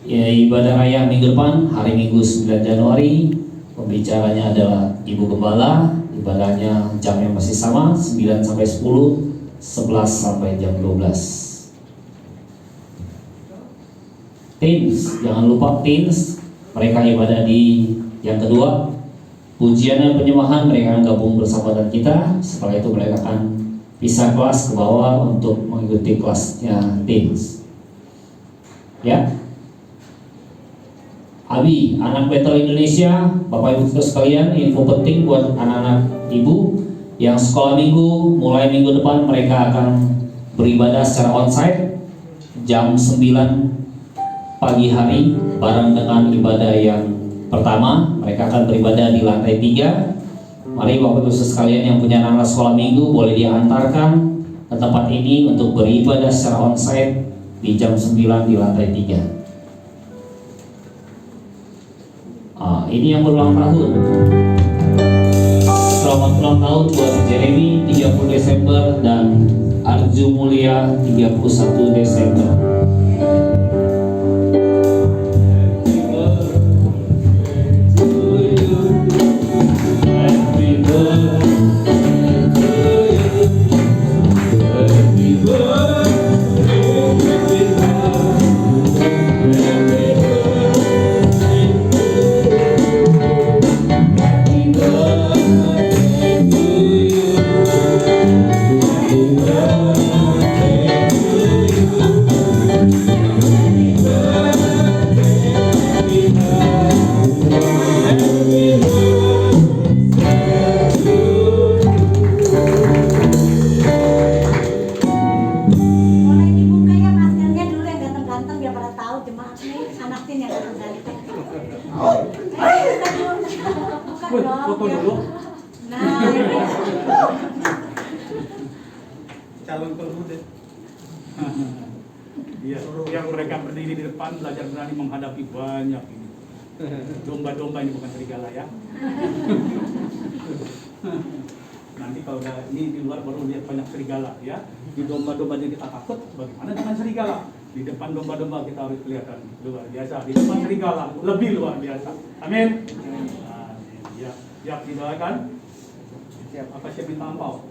Ya, ibadah raya minggu depan hari Minggu 9 Januari. Pembicaranya adalah Ibu Gembala. Ibadahnya jamnya masih sama, 9 sampai 10, 11 sampai jam 12. Teens, jangan lupa teens, mereka ibadah di yang kedua. Pujian dan penyembahan mereka akan gabung bersama dengan kita. Setelah itu mereka akan pisah kelas ke bawah untuk mengikuti kelasnya teens. Ya. Abi, anak Betel Indonesia, Bapak Ibu sekalian, info penting buat anak-anak ibu yang sekolah minggu. Mulai minggu depan mereka akan beribadah secara onsite jam 9 pagi hari, bareng dengan ibadah yang pertama. Mereka akan beribadah di lantai 3. Mari Bapak Ibu sekalian yang punya anak sekolah minggu boleh diantarkan ke tempat ini untuk beribadah secara onsite di jam 9 di lantai 3. Ini yang berulang tahun. Selamat ulang tahun buat Jeremy 30 Desember dan Arju Mulia 31 Desember. Foto dulu. Nah, Calon pemuda. Iya, yang mereka berdiri di depan belajar berani menghadapi banyak ini. Domba-domba ini bukan serigala ya. Nanti kalau udah ini di luar baru lihat banyak serigala ya. Di domba-dombanya kita takut, bagaimana dengan serigala? Di depan domba-domba kita harus kelihatan luar biasa. Di depan serigala lebih luar biasa. Amin. Ya, siap didoakan. Siap. Apa siap minta ampau?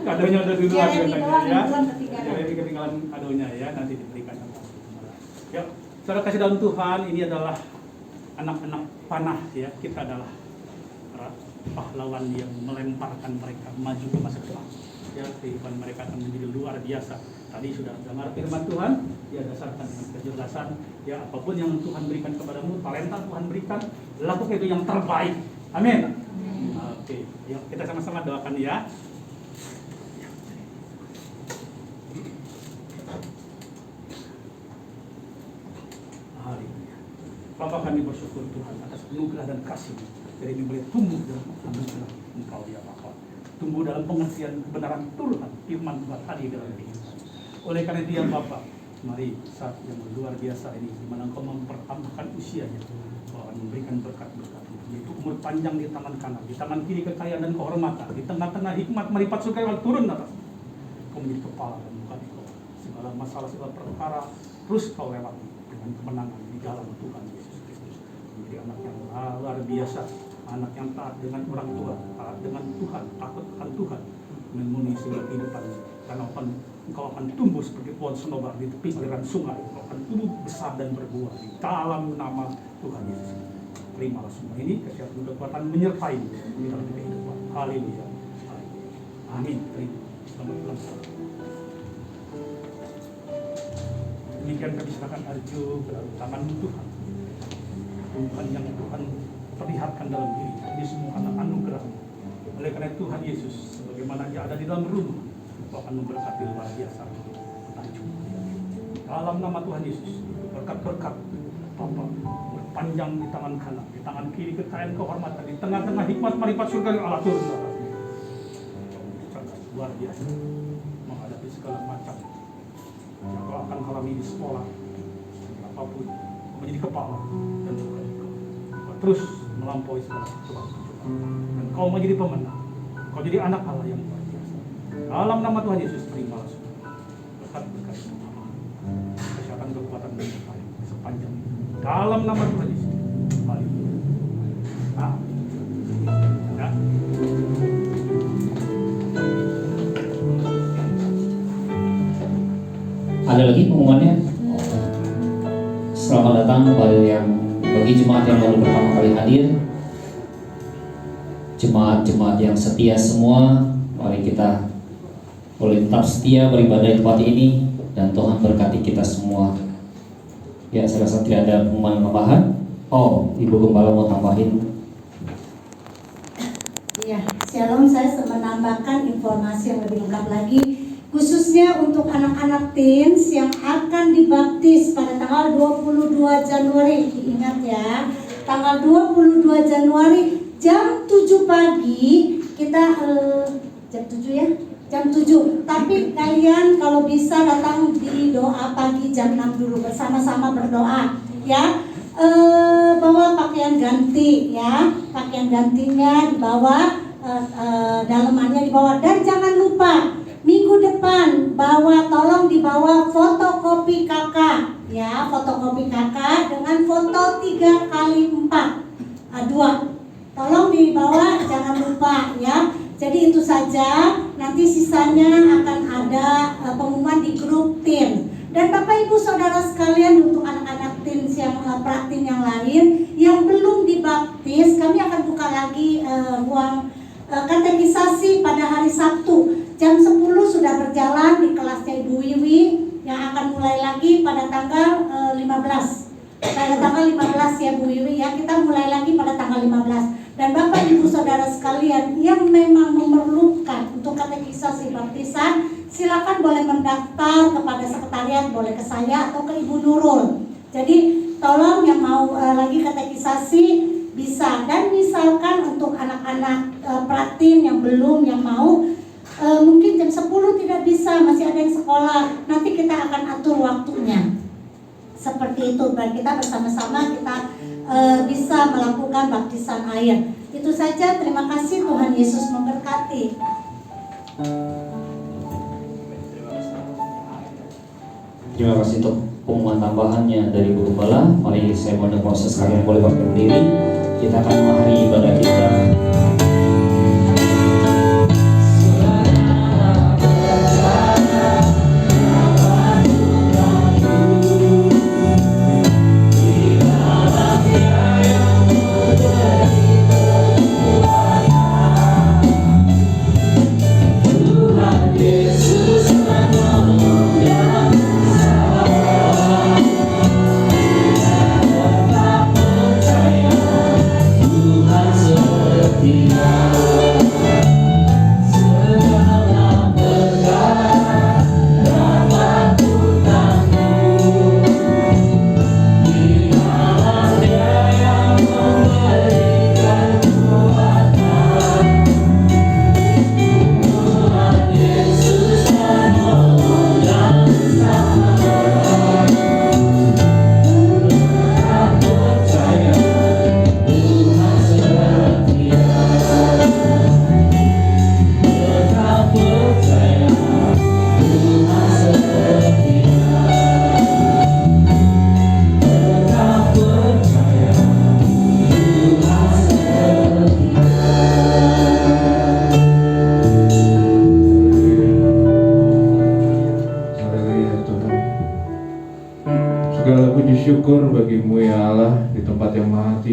Kadonya udah duluan katanya ya. Jadi ketinggalan kadonya ya, nanti diberikan. Ya, saudara kasih dalam Tuhan, ini adalah anak-anak panah ya. Kita adalah para pahlawan yang melemparkan mereka maju ke masa depan. ya kehidupan mereka akan menjadi luar biasa. Tadi sudah dengar firman Tuhan, ya dasarkan dengan kejelasan, ya apapun yang Tuhan berikan kepadamu, talenta Tuhan berikan, lakukan itu yang terbaik. Amin. Oke, yuk kita sama-sama doakan ya. Haleluya. Bapa, kami bersyukur Tuhan atas anugerah dan kasih dari kami boleh tumbuh dalam anugerah Engkau ya Bapa. Tumbuh dalam pengertian kebenaran Tuhan, firman Tuhan hadir dalam diri. Oleh karena itu ya Bapa, mari saat yang luar biasa ini, di mana Engkau mempertambahkan usianya, Engkau akan memberikan berkat-berkat, yaitu umur panjang di tangan kanan, di tangan kiri kekayaan dan kehormatan, di tengah-tengah hikmat melipat surga yang turun atas. Kau menjadi kepala dan bukan ekor. Segala masalah, segala perkara terus Kau lewati dengan kemenangan di dalam Tuhan Yesus Kristus. Menjadi anak yang luar biasa, anak yang taat dengan orang tua, taat dengan Tuhan, takut akan Tuhan, memenuhi segala kehidupan. Karena Engkau akan tumbuh seperti pohon senobar di tepi aliran sungai. Engkau akan tumbuh besar dan berbuah di dalam nama Tuhan Yesus. Terimalah semua ini, kesehatan kekuatan menyertai di dalam kehidupan. Haleluya. Amin. Selamat ulang tahun. Demikian kami serahkan Arjo ke dalam tangan Tuhan. Tuhan yang Tuhan perlihatkan dalam diri. Ini semua anak anugerah. Oleh karena Tuhan Yesus, sebagaimana Dia ada di dalam rumah, Engkau akan memberkati luar biasa Arjo. Dalam nama Tuhan Yesus, berkat-berkat Bapa berpanjang di tangan kanan, di tangan kiri kekayaan kehormatan, di tengah-tengah hikmat marifat surga yang Allah turun. Luar biasa menghadapi segala macam yang kau akan alami di sekolah, apapun menjadi kepala dan bukan engkau. Kau terus melampaui segala sesuatu dan kau menjadi pemenang. Kau jadi anak Allah yang luar biasa. Dalam nama Tuhan Yesus, terimalah semua berkat-berkat kesehatan kekuatan dan sepanjang dalam nama Tuhan Yesus. Haleluya. Amin. Ya. Ada lagi pengumumannya? Selamat datang bagi jemaat yang baru pertama kali hadir, jemaat-jemaat yang setia semua. Mari kita boleh tetap setia beribadah di tempat ini dan Tuhan berkati kita semua. Ya, saya rasa tidak ada pengumuman tambahan. Oh, Ibu Gembala mau tambahin? Iya, Shalom, saya menambahkan informasi yang lebih lengkap lagi, khususnya untuk anak-anak teens yang akan dibaptis pada tanggal 22 Januari. Ingat ya, tanggal 22 Januari jam 7 pagi kita jam 7 ya? Jam 7. Tapi kalian kalau bisa datang di doa pagi jam 6 dulu, bersama-sama berdoa ya. Bawa pakaian ganti ya, pakaian gantinya dibawa, dalamannya dibawa, dan jangan lupa minggu depan tolong dibawa fotokopi kakak ya, fotokopi kakak dengan foto 3x4 2. Tolong dibawa, jangan lupa ya. Jadi itu saja, nanti sisanya akan ada pengumuman di grup teen. Dan Bapak Ibu Saudara sekalian, untuk anak-anak teens yang praktin yang lain yang belum dibaptis, kami akan buka lagi ruang katekisasi pada hari Sabtu. Jam 10 sudah berjalan di kelasnya Ibu Wiwi yang akan mulai lagi pada tanggal 15. Pada tanggal 15 ya Bu Wiwi ya, kita mulai lagi pada tanggal 15. Dan Bapak Ibu Saudara sekalian yang memang memerlukan untuk katekisasi baptisan, silakan boleh mendaftar kepada sekretariat, boleh ke saya atau ke Ibu Nurul. Jadi tolong yang mau lagi katekisasi bisa. Dan misalkan untuk anak-anak praktin yang belum, yang mau, mungkin jam 10 tidak bisa, masih ada yang sekolah, nanti kita akan atur waktunya seperti itu, dan kita bersama-sama kita bisa melakukan baptisan air. Itu saja, terima kasih, Tuhan Yesus memberkati. Terima kasih untuk pengumuman tambahannya dari Bu Gembala. Mari saya mohon proses kalian boleh berdiri. Kita akan mengakhiri ibadah kita.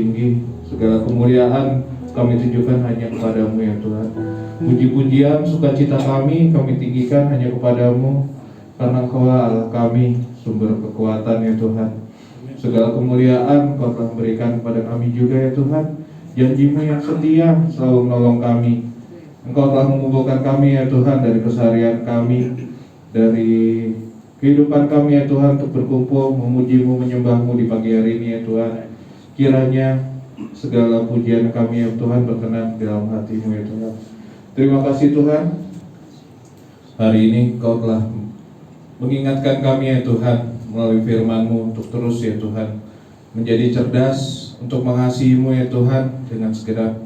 tinggi. Segala kemuliaan kami tunjukkan hanya kepadamu ya Tuhan. Puji-pujian, sukacita kami tinggikan hanya kepadamu, karena Engkau Allah kami, sumber kekuatan ya Tuhan. Segala kemuliaan Kau telah berikan kepada kami juga ya Tuhan. Janji-Mu yang setia selalu menolong kami. Engkau telah mengumpulkan kami ya Tuhan dari keseharian kami, dari kehidupan kami ya Tuhan, untuk berkumpul memuji-Mu, menyembah-Mu di pagi hari ini ya Tuhan. Kiranya segala pujian kami ya Tuhan berkenan di dalam hati-Mu ya Tuhan. Terima kasih Tuhan, hari ini Kau telah mengingatkan kami ya Tuhan melalui firman-Mu untuk terus ya Tuhan menjadi cerdas, untuk mengasihi-Mu ya Tuhan dengan segenap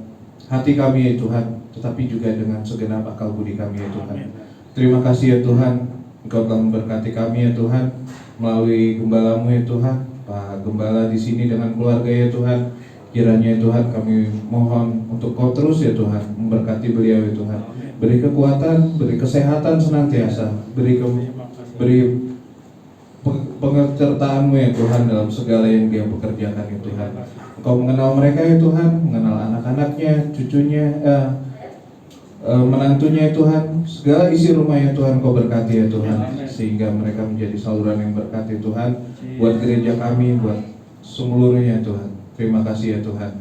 hati kami ya Tuhan, tetapi juga dengan segenap akal budi kami ya Tuhan. Terima kasih ya Tuhan, Engkau telah memberkati kami ya Tuhan melalui gembala-Mu ya Tuhan, Pak Gembala di sini dengan keluarga ya Tuhan. Kiranya ya Tuhan, kami mohon untuk Kau terus ya Tuhan memberkati beliau ya Tuhan. Beri kekuatan, beri kesehatan senantiasa, beri pengertian-Mu ya Tuhan dalam segala yang dia pekerjakan ya Tuhan. Engkau mengenal mereka ya Tuhan, mengenal anak-anaknya, cucunya, menantunya ya Tuhan, segala isi rumah ya Tuhan Kau berkati ya Tuhan, sehingga mereka menjadi saluran yang berkati Tuhan buat gereja kami, buat seluruhnya Tuhan. Terima kasih ya Tuhan.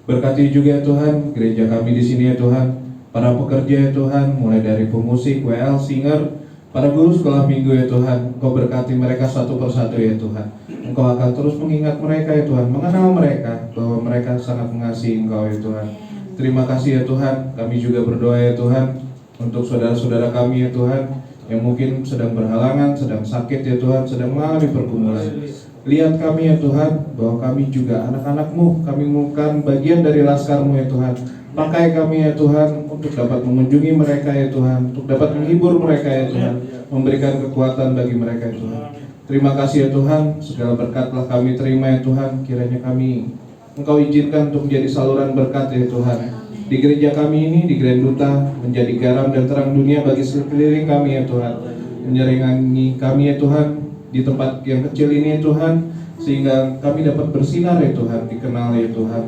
Berkati juga ya Tuhan gereja kami di sini ya Tuhan, para pekerja ya Tuhan, mulai dari pemusik, WL, singer, para guru sekolah minggu ya Tuhan. Engkau berkati mereka satu persatu ya Tuhan. Engkau akan terus mengingat mereka ya Tuhan, mengenal mereka, bahwa mereka sangat mengasihi Engkau ya Tuhan. Terima kasih ya Tuhan. Kami juga berdoa ya Tuhan untuk saudara-saudara kami ya Tuhan, yang mungkin sedang berhalangan, sedang sakit ya Tuhan, sedang mengalami pergumulan. Lihat kami ya Tuhan, bahwa kami juga anak-anak-Mu, kami bukan bagian dari laskar-Mu ya Tuhan. Pakai kami ya Tuhan untuk dapat mengunjungi mereka ya Tuhan, untuk dapat menghibur mereka ya Tuhan, memberikan kekuatan bagi mereka ya Tuhan. Terima kasih ya Tuhan, segala berkat telah kami terima ya Tuhan. Kiranya kami Engkau izinkan untuk menjadi saluran berkat ya Tuhan. Di gereja kami ini, di Grand Duta, menjadi garam dan terang dunia bagi sekeliling kami ya Tuhan. Menyaringi kami ya Tuhan di tempat yang kecil ini ya Tuhan, sehingga kami dapat bersinar ya Tuhan, dikenal ya Tuhan,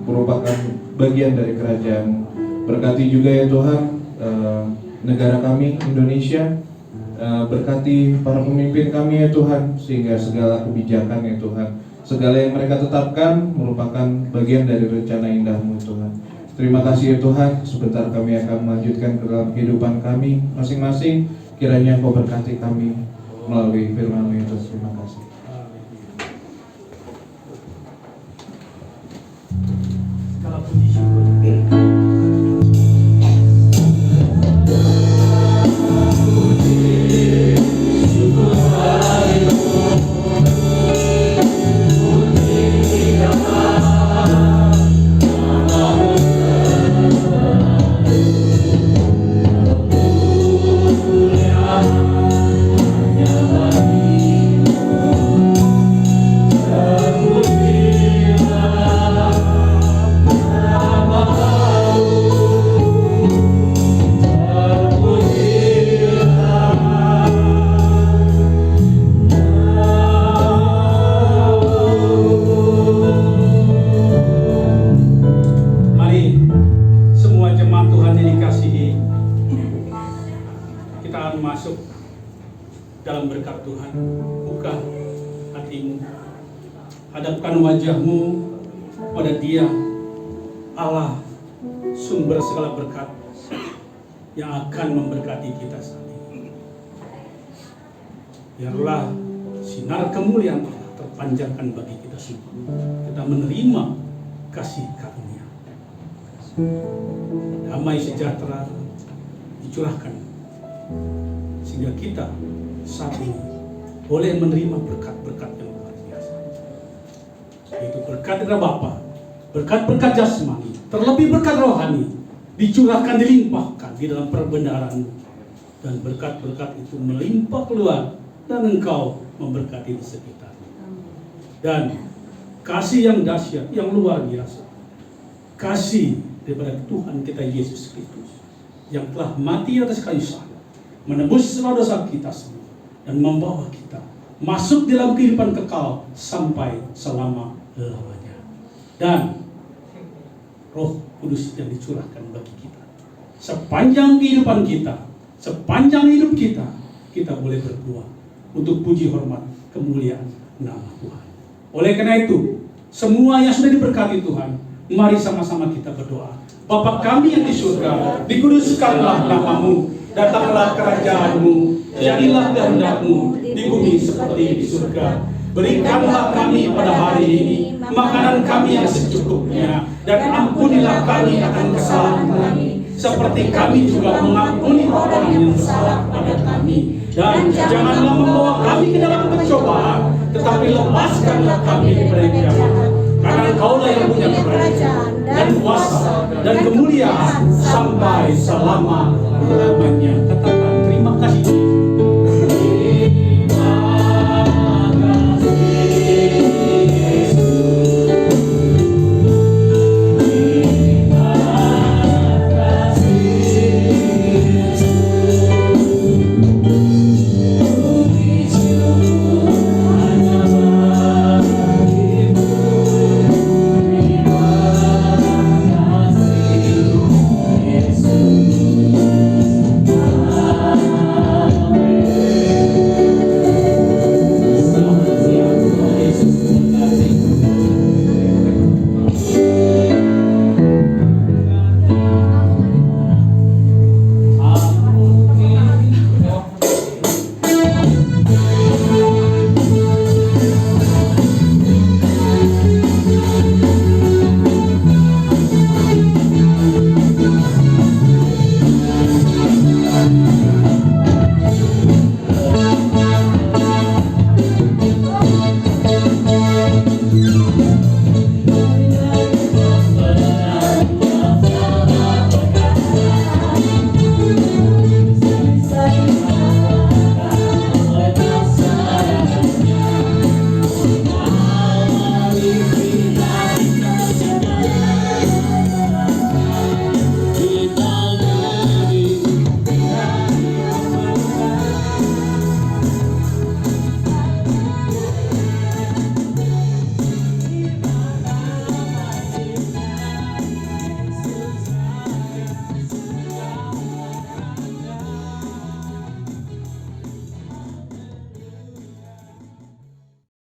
merupakan bagian dari kerajaan. Berkati juga ya Tuhan negara kami Indonesia, berkati para pemimpin kami ya Tuhan, sehingga segala kebijakan ya Tuhan, segala yang mereka tetapkan merupakan bagian dari rencana indah-Mu Tuhan. Terima kasih ya Tuhan. Sebentar kami akan melanjutkan ke dalam kehidupan kami masing-masing. Kiranya Engkau berkati kami melalui firman-Mu itu. Terima kasih. Segala puji syukur. dalam berkat Tuhan. Buka hatimu, hadapkan wajahmu pada Dia, Allah, sumber segala berkat yang akan memberkati kita saat ini. Biarlah sinar kemuliaan Allah terpanjangkan bagi kita semua. Kita menerima kasih karunia, damai sejahtera dicurahkan, sehingga kita saat ini boleh menerima berkat-berkat yang luar biasa, yaitu berkat dari Bapa, berkat-berkat jasmani, terlebih berkat rohani, dicurahkan, dilimpahkan di dalam perbenaran, dan berkat-berkat itu melimpah keluar, dan Engkau memberkati di sekitar. Dan kasih yang dahsyat, yang luar biasa, kasih daripada Tuhan kita Yesus Kristus, yang telah mati atas kayu salib, menebus segala dosa kita semua, dan membawa kita masuk dalam kehidupan kekal sampai selama-lamanya. dan Roh Kudus yang dicurahkan bagi kita. Sepanjang kehidupan kita, sepanjang hidup kita, kita boleh berdoa untuk puji hormat kemuliaan nama Tuhan. Oleh karena itu, semua yang sudah diberkati Tuhan, mari sama-sama kita berdoa. Bapa kami yang di surga, dikuduskanlah namamu, datanglah kerajaanmu, jadilah kehendak-mu di bumi seperti di surga. Berikanlah kami pada hari ini makanan kami yang secukupnya, dan ampunilah kami akan kesalahan kami, seperti kami juga mengampuni orang yang bersalah pada kami. Dan janganlah membawa kami ke dalam pencobaan, tetapi lepaskanlah kami dari yang jahat. Karena Engkaulah yang punya kerajaan dan kuasa dan kemuliaan sampai selama-lamanya. Katakan